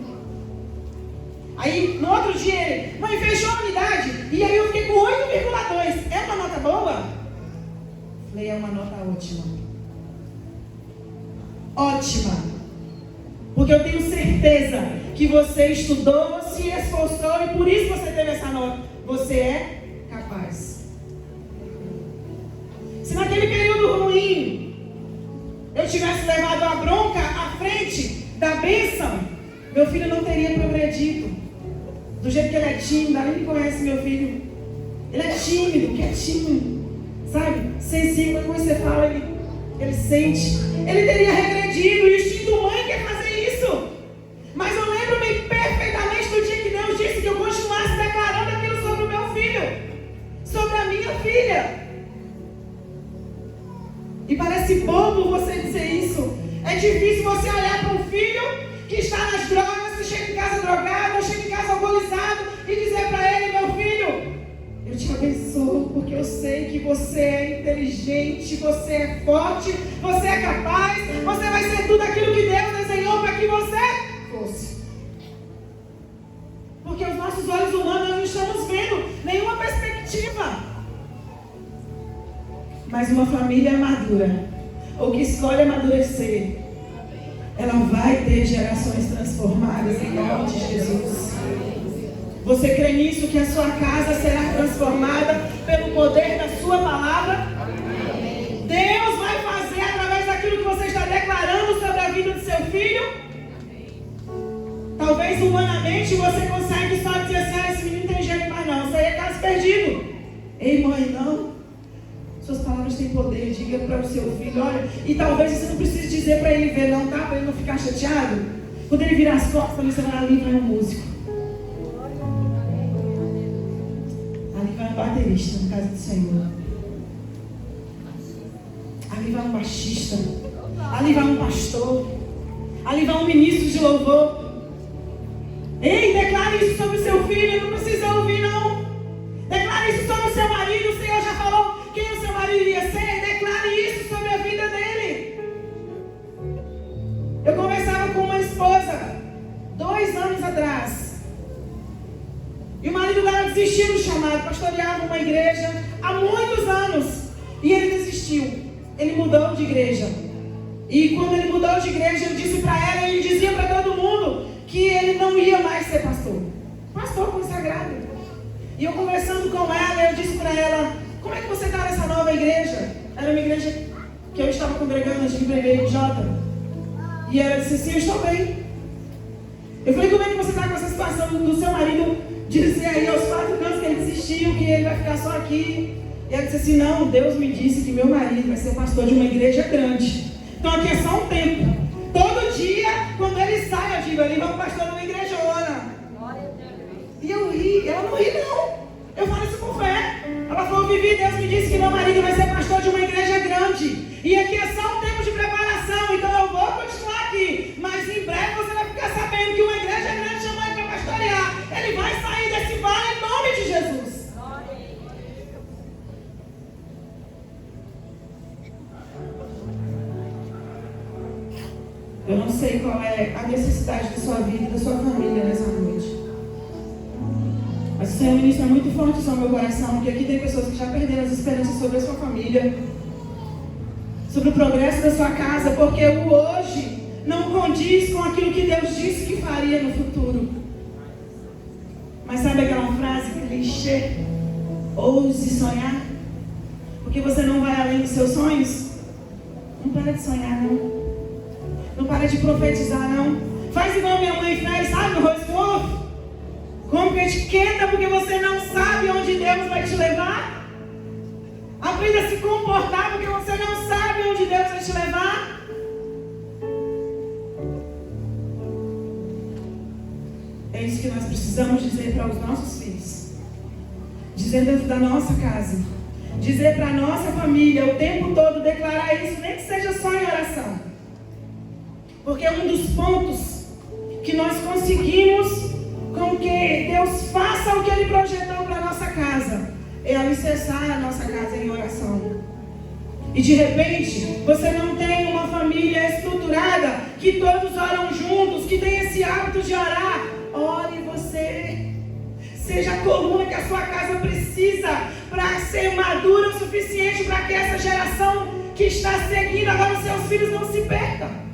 Aí no outro dia ele: mãe, fechou a unidade. E aí eu fiquei com 8,2. É uma nota boa? Falei: é uma nota ótima. Ótima. Porque eu tenho certeza que você estudou, se esforçou e por isso você teve essa nota. Você é capaz. Se naquele período ruim eu tivesse levado a bronca à frente da bênção, meu filho não teria progredido. Do jeito que ele é tímido, ele conhece meu filho. Ele é tímido, quietinho, sabe? Sensível, quando você fala, ele sente. Ele teria regredido, e o instinto mãe quer fazer isso. Mas eu lembro-me perfeitamente do dia que Deus disse que eu continuasse declarando aquilo sobre o meu filho, sobre a minha filha. E parece bobo você dizer isso. É difícil você olhar para um filho que está nas drogas, que chega em casa drogado, ou chega em casa alcoolizado, e dizer para ele: meu filho, eu te abençoo, porque eu sei que você é inteligente, você é forte, você é capaz, você vai ser tudo aquilo que Deus desenhou para que você fosse. Porque os nossos olhos humanos não estamos vendo nenhuma perspectiva. Mas uma família madura, ou que escolhe amadurecer, ela vai ter gerações transformadas em nome de Jesus. Você crê nisso, que a sua casa será transformada pelo poder da sua palavra? Deus vai fazer através daquilo que você está declarando sobre a vida do seu filho? Talvez humanamente você consegue só dizer assim: esse menino tem jeito, mas não, isso aí é caso perdido. Ei, mãe, não. Suas palavras têm poder. Diga para o seu filho: olha, e talvez você não precise dizer para ele ver, não, tá? Para ele não ficar chateado. Quando ele virar as costas, você vai ali, vai um músico. Ali vai um baterista na casa do Senhor. Ali vai um baixista. Ali vai um pastor. Ali vai um ministro de louvor. Ei, declare isso sobre o seu filho. Não precisa ouvir, não. Declare isso sobre o seu marido. O Senhor já falou quem o seu marido iria ser. Declare isso sobre a vida dele. Eu conversava com uma esposa 2 anos atrás. E o marido dela desistiu do chamado. Pastoreava uma igreja há muitos anos. E ele desistiu. ele mudou de igreja. E quando ele mudou de igreja, ele disse para ela, ele dizia para todo mundo que ele não ia mais ser pastor. Pastor consagrado. E eu conversando com ela, eu disse para ela, como é que você está nessa nova igreja? Era uma igreja que eu estava congregando antes de vir para a IJ. E ela disse assim, eu estou bem. Eu falei, como é que você está com essa situação do seu marido dizer aí aos 4 anos que ele desistiu, que ele vai ficar só aqui? E ela disse assim, não, Deus me disse que meu marido vai ser pastor de uma igreja grande. Então aqui é só um tempo. Todo dia, quando ele sai, eu digo, ele vai pastor de uma igrejona. E eu ri, ela não ri não. Eu falo isso com fé. Ela falou, Vivi, Deus me disse que meu marido vai ser pastor de uma igreja grande. E aqui é só um tempo de preparação, então eu vou continuar aqui. Mas em breve você vai ficar sabendo que uma igreja grande chamou ele para pastorear. Ele vai sair desse vale em nome de Jesus. Eu não sei qual é a necessidade da sua vida e da sua família nessa noite. Mas o Senhor ministra muito forte sobre o meu coração, porque aqui tem pessoas que já perderam as esperanças sobre a sua família, sobre o progresso da sua casa, porque o hoje não condiz com aquilo que Deus disse que faria no futuro. Mas sabe aquela frase clichê? Ouse sonhar, porque você não vai além dos seus sonhos? Não para de sonhar, não. Não para de profetizar, não. Faz igual minha mãe fez, sabe, no Rose Wolf? Como que etiqueta, porque você não sabe onde Deus vai te levar. Aprenda a se comportar, porque você não sabe onde Deus vai te levar. É isso que nós precisamos dizer para os nossos filhos. Dizer dentro da nossa casa. Dizer para a nossa família o tempo todo, declarar isso, nem que seja só em oração. Porque um dos pontos que nós conseguimos com que Deus faça o que Ele projetou para a nossa casa é alicerçar a nossa casa em oração. E de repente, você não tem uma família estruturada, que todos oram juntos, que tem esse hábito de orar. Ore você. Seja a coluna que a sua casa precisa para ser madura o suficiente para que essa geração que está seguindo agora os seus filhos não se perca.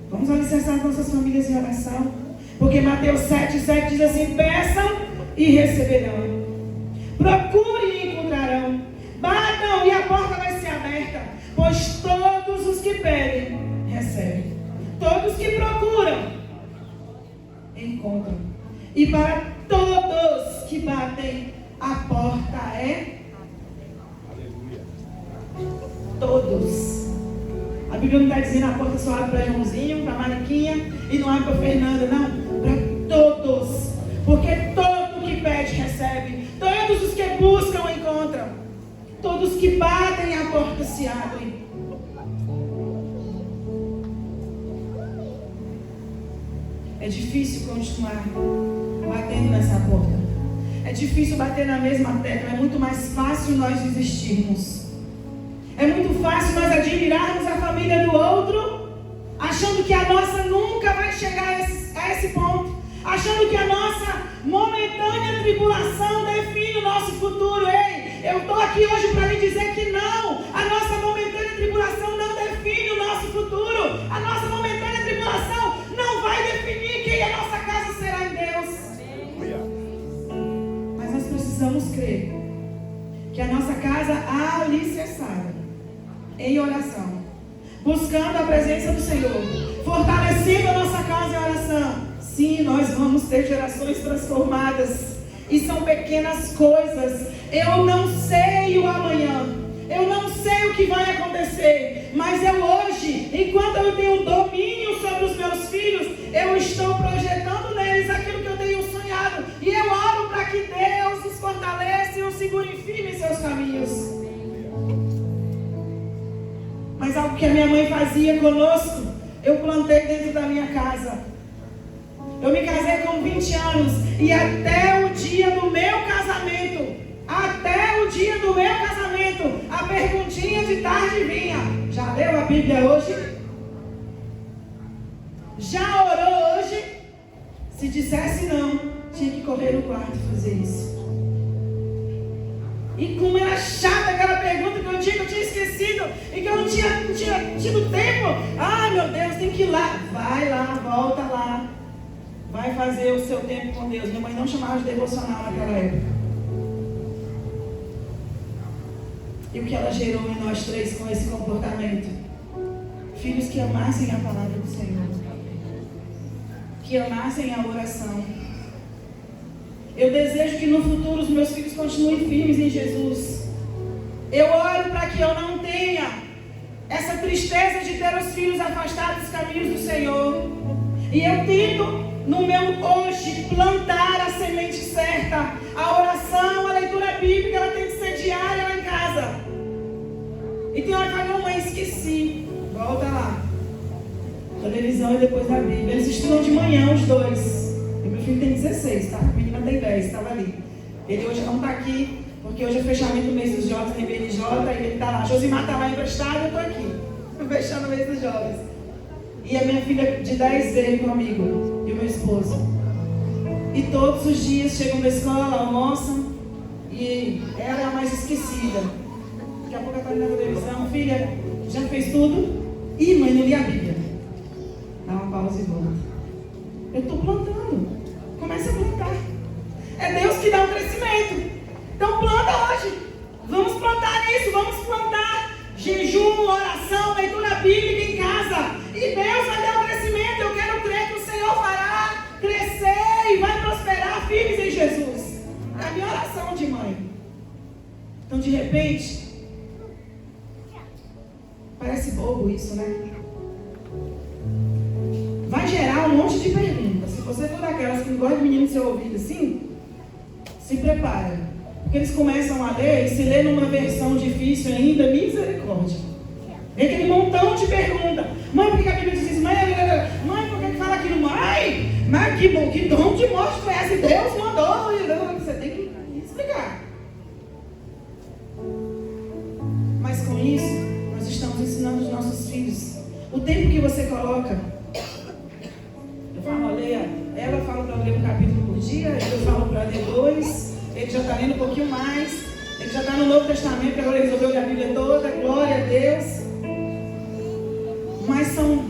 Vamos alicerçar as nossas famílias em oração. Porque Mateus 7,7 diz assim, peçam e receberão. Procurem e encontrarão. Batam e a porta vai ser aberta. Pois todos os que pedem, recebem. Todos que procuram, encontram. E para todos que batem, a porta é... Todos. A Bíblia não está dizendo a porta só abre para Joãozinho, para Mariquinha e não abre para Fernanda, não. Para todos. Porque todo que pede, recebe. Todos os que buscam, encontram. Todos que batem, a porta se abre. É difícil continuar batendo nessa porta. É difícil bater na mesma tecla. É muito mais fácil nós desistirmos. É muito fácil nós admirarmos a família do outro, achando que a nossa nunca vai chegar a esse ponto, achando que a nossa momentânea tribulação define o nosso futuro. Ei, eu estou aqui hoje para lhe dizer que não, a nossa momentânea tribulação não define o nosso futuro, a nossa momentânea tribulação não vai definir quem a nossa casa será em Deus. Mas nós precisamos crer que a nossa casa alicerçada em oração, buscando a presença do Senhor, fortalecendo a nossa casa em oração, sim, nós vamos ter gerações transformadas. E são pequenas coisas. Eu não sei o amanhã, eu não sei o que vai acontecer, mas eu hoje, enquanto eu tenho domínio sobre os meus filhos, eu estou projetando neles aquilo que eu tenho sonhado, e eu oro para que Deus os fortaleça e os segure firme em seus caminhos. Mas algo que a minha mãe fazia conosco, eu plantei dentro da minha casa. Eu me casei com 20 anos e até o dia do meu casamento, a perguntinha de tarde vinha: já leu a Bíblia hoje? Já orou hoje? Se dissesse não, tinha que correr no quarto e fazer isso. E como era chata aquela pergunta. pergunta que eu tinha esquecido e que eu não tinha tido tempo. Ai, meu Deus, tem que ir lá. Vai lá, volta lá. Vai fazer o seu tempo com Deus. Minha mãe não chamava de devocional naquela época. E o que ela gerou em nós três com esse comportamento? Filhos que amassem a palavra do Senhor. Que amassem a oração. Eu desejo que no futuro os meus filhos continuem firmes em Jesus. Eu oro para que eu não tenha essa tristeza de ter os filhos afastados dos caminhos do Senhor. E eu tento, no meu hoje, plantar a semente certa. A oração, a leitura bíblica, ela tem que ser diária lá em casa. E tem hora que a mamãe esqueci. Volta lá. Televisão e depois da Bíblia. Eles estudam de manhã, os dois. E meu filho tem 16, tá? A menina tem 10, estava ali. Ele hoje não está aqui, porque hoje é fechamento do mês dos jovens na BNJ, e ele está lá. Josimar está lá emprestado, eu estou aqui. Fechando o mês dos jovens. E a minha filha de 10 veio comigo, e o meu esposo. E todos os dias chegam da escola, almoçam, e ela é a mais esquecida. Daqui a pouco ela está na televisão. Filha, já fez tudo? Ih, mãe, não li a Bíblia. Dá uma pausa e volta. Eu estou plantando. Comece a plantar. É Deus que dá o crescimento. Então planta hoje. Vamos plantar nisso. Vamos plantar jejum, oração, leitura bíblica em casa. E Deus vai dar o crescimento. Eu quero crer que o Senhor fará crescer e vai prosperar firmes em Jesus. É a minha oração de mãe. Então de repente, parece bobo isso, né? Vai gerar um monte de perguntas. Se você for daquelas que não gosta de menino no seu ouvido assim, se prepara. Porque eles começam a ler, e se lê numa versão difícil ainda, misericórdia. Vem aquele montão de perguntas. Mãe, por que a Bíblia diz isso? Mãe, por que fala aquilo? Mãe, mas que dom de morte foi esse? Deus mandou. Você tem que explicar. Mas com isso, nós estamos ensinando os nossos filhos. O tempo que você coloca. Ela fala para ler um capítulo por dia, eu falo para ler 2, ele já está lendo um pouquinho mais, ele já está no Novo Testamento, agora ele resolveu ler a Bíblia toda, glória a Deus. Mas são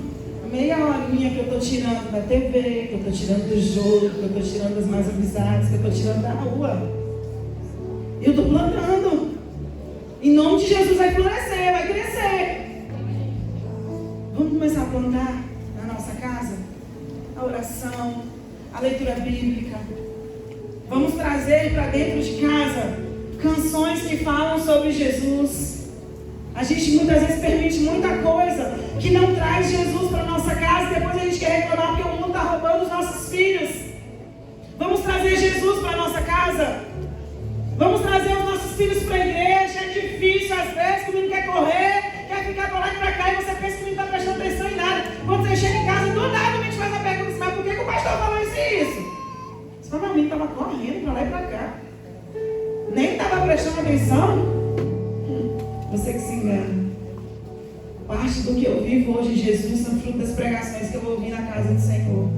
meia horinha que eu estou tirando da TV, que eu estou tirando do jogo, que eu estou tirando das más amizades, que eu estou tirando da rua. Eu estou plantando. Em nome de Jesus vai florescer, vai crescer. Vamos começar a plantar na nossa casa? A oração, a leitura bíblica. Vamos trazer para dentro de casa canções que falam sobre Jesus. A gente muitas vezes permite muita coisa que não traz Jesus para nossa casa e depois a gente quer reclamar porque o mundo está roubando os nossos filhos. Vamos trazer Jesus para nossa casa. Vamos trazer os nossos filhos para a igreja. É difícil às vezes, o menino quer correr, quer ficar para lá e para cá e você pensa que o menino está prestando atenção em nada. Quando você chega em casa, do nada o menino faz a pergunta, mas por que o pastor falou isso? Você fala, o menino estava correndo para lá e para cá. Nem estava prestando atenção. Você que se engana. Parte do que eu vivo hoje em Jesus são fruto das pregações que eu ouvi na casa do Senhor.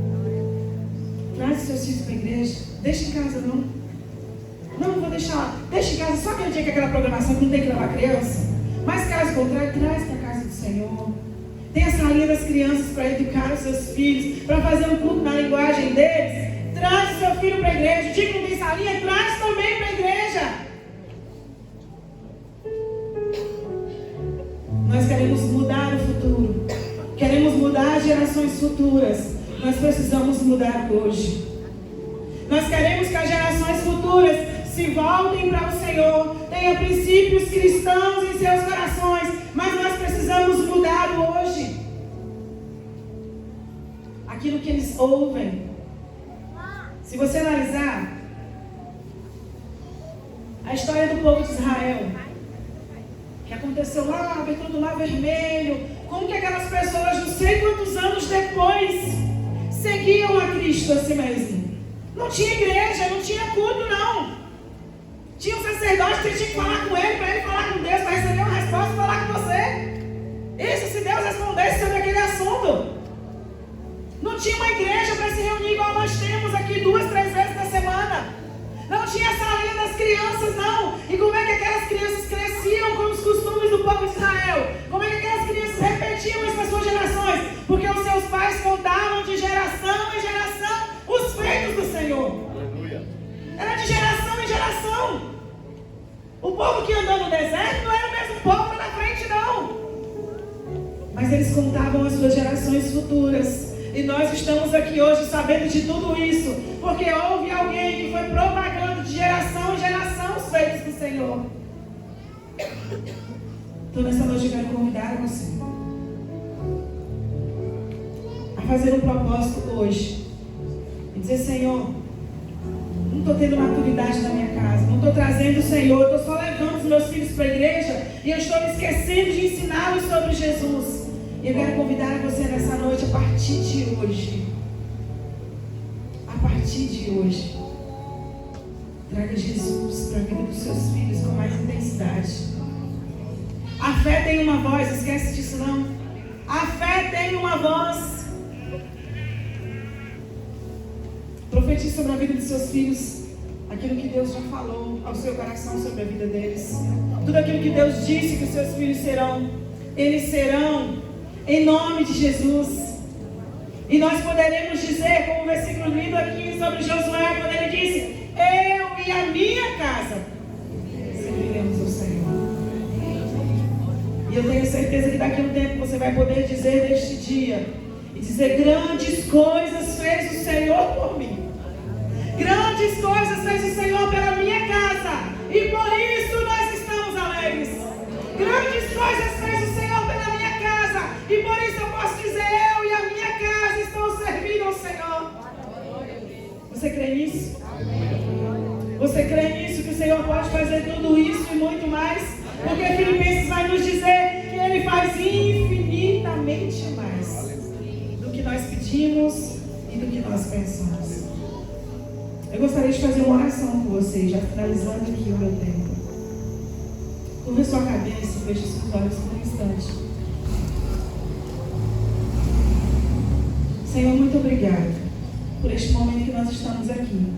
Traz os seus filhos para a igreja. Deixa em casa, não. Não vou deixar. Deixa em casa só aquele dia que aquela programação que não tem que levar criança. Mas caso contrário, traz para a casa do Senhor. Tem a salinha das crianças para educar os seus filhos, para fazer um culto na linguagem deles. Traz o seu filho para a igreja. O dia que não tem salinha, traz também para a igreja. Nós queremos mudar o futuro. Queremos mudar as gerações futuras. Nós precisamos mudar hoje. Nós queremos que as gerações futuras se voltem para o Senhor. Tenha princípios cristãos em seus corações. Mas nós precisamos mudar hoje. Aquilo que eles ouvem. Se você analisar a história do povo de Israel, que aconteceu lá na abertura do Mar Vermelho, como que aquelas pessoas, não sei quantos anos depois, seguiam a Cristo assim mesmo. Não tinha igreja, não tinha culto, não. Tinha um sacerdote que tinha que falar com ele, para ele falar com Deus, para receber uma resposta e falar com você. Isso se Deus respondesse sobre aquele assunto. Não tinha uma igreja para se reunir igual nós temos aqui 2, 3 vezes na semana. Não tinha a salinha das crianças, não. E como é que aquelas crianças cresciam com os Era de geração em geração. O povo que andou no deserto não era o mesmo povo lá na frente, não. Mas eles contavam as suas gerações futuras. E nós estamos aqui hoje sabendo de tudo isso, porque houve alguém que foi propagando de geração em geração os feitos do Senhor. Então nessa noite eu quero convidar você a fazer um propósito hoje e dizer: Senhor, não estou tendo maturidade na minha casa, não estou trazendo o Senhor, estou só levando os meus filhos para a igreja e eu estou me esquecendo de ensiná-los sobre Jesus. E eu quero convidar você nessa noite, a partir de hoje, traga Jesus para a vida dos seus filhos com mais intensidade. A fé tem uma voz, esquece disso não. A fé tem uma voz. Profetize sobre a vida dos seus filhos aquilo que Deus já falou ao seu coração sobre a vida deles. Tudo aquilo que Deus disse que os seus filhos serão, eles serão em nome de Jesus. E nós poderemos dizer, como o versículo lido aqui sobre Josué, quando ele disse: eu e a minha casa serviremos ao Senhor. E eu tenho certeza que daqui a um tempo você vai poder dizer deste dia, e dizer: grandes coisas fez o Senhor por mim. Grandes coisas fez o Senhor pela minha casa, e por isso nós estamos alegres. Grandes coisas fez o Senhor pela minha casa, e por isso eu posso dizer: eu e a minha casa estão servindo ao Senhor. Você crê nisso? Você crê nisso, que o Senhor pode fazer tudo isso e muito mais? Porque Filipenses vai nos dizer que Ele faz infinitamente mais do que nós pedimos e do que nós pensamos. Eu gostaria de fazer uma oração com vocês, já finalizando aqui o meu tempo. Curva sua cabeça, feche seus olhos por um instante. Senhor, muito obrigado por este momento que nós estamos aqui.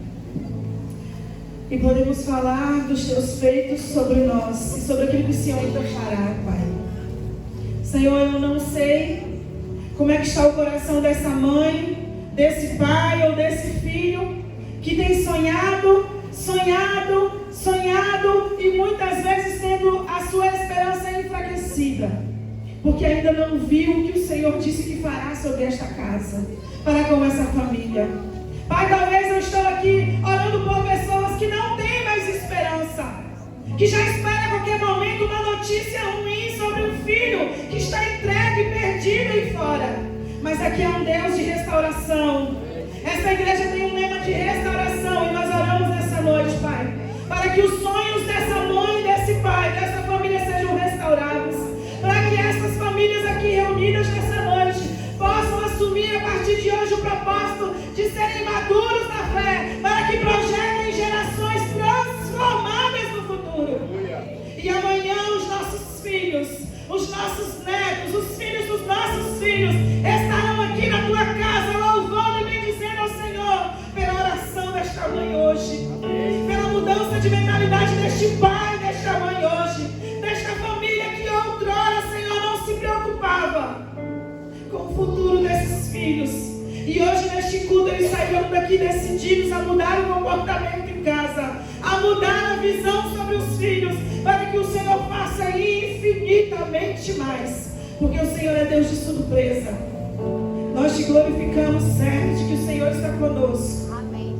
E podemos falar dos teus feitos sobre nós e sobre aquilo que o Senhor ainda fará, Pai. Senhor, eu não sei como é que está o coração dessa mãe, desse pai ou desse filho que tem sonhado e muitas vezes tendo a sua esperança enfraquecida, porque ainda não viu o que o Senhor disse que fará sobre esta casa, para com essa família. Pai, talvez eu estou aqui orando por pessoas que não têm mais esperança, que já esperam a qualquer momento uma notícia ruim sobre um filho que está entregue, perdido aí fora. Mas aqui é um Deus de restauração. Essa igreja tem um lema de restauração, e nós oramos nessa noite, Pai, para que os sonhos dessa mãe, desse pai, dessa família sejam restaurados, para que essas famílias aqui reunidas nessa noite possam assumir a partir de hoje o propósito de serem maduros na fé, para que projetem gerações transformadas no futuro. E amanhã os nossos filhos, os nossos netos, os filhos dos nossos filhos estarão aqui na tua casa louvando e bendizendo ao Senhor pela oração desta mãe hoje, pela mudança de mentalidade deste pai, desta mãe hoje, desta família que outrora, Senhor, não se preocupava com o futuro desses filhos. E hoje neste culto eles saíram daqui decididos a mudar o comportamento em casa, a mudar a visão sobre os filhos, para que o Senhor faça infinitamente mais, porque o Senhor é Deus de surpresa. Nós te glorificamos, certo de que o Senhor está conosco. Amém.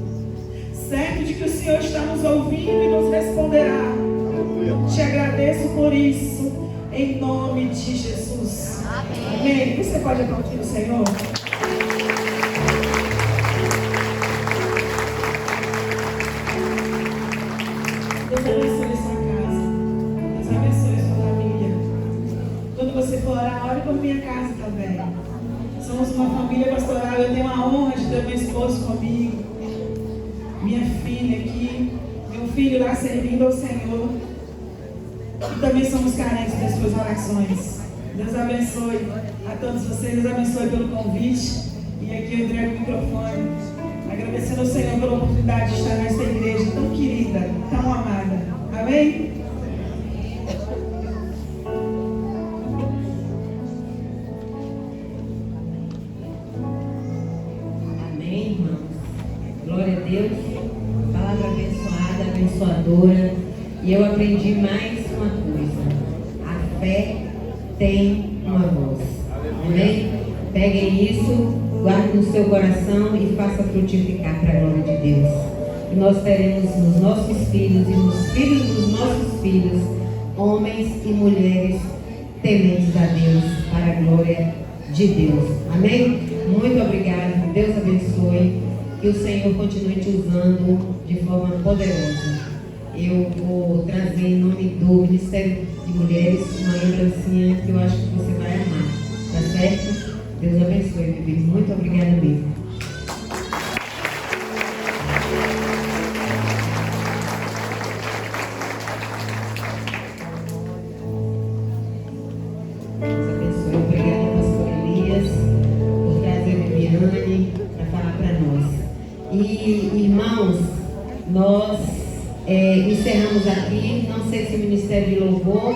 Certo de que o Senhor está nos ouvindo e nos responderá. Te agradeço por isso, em nome de Jesus. Amém. Amém. Você pode aplaudir o Senhor? Deus abençoe sua casa. Deus abençoe sua família. Quando você for orar, ore por minha casa também. Somos uma família pastoral. Eu tenho a honra de ter meu esposo comigo, minha filha aqui, meu filho lá servindo ao Senhor. E também somos carentes das suas orações. Deus abençoe a todos vocês. Deus abençoe pelo convite. E aqui eu entrego o microfone, agradecendo ao Senhor pela oportunidade de estar nesta igreja tão querida, tão amada. Amém? Amém, irmãos. Glória a Deus. Palavra abençoada. pedir mais uma coisa. A fé tem uma voz. Amém? Peguem isso, guardem no seu coração e faça frutificar para a glória de Deus. E nós teremos nos nossos filhos e nos filhos dos nossos filhos, homens e mulheres tementes a Deus, para a glória de Deus. Amém? Muito obrigada. Deus abençoe. Que o Senhor continue te usando de forma poderosa. Eu vou trazer em nome do Ministério de Mulheres uma lembrancinha que eu acho que você vai amar. Tá certo? Deus abençoe, bebês. Muito obrigada mesmo. Deus abençoe. Obrigada, pastor Elias, por trazer a Viviane para falar para nós. E, irmãos, nós encerramos aqui. Não sei se o Ministério de Louvor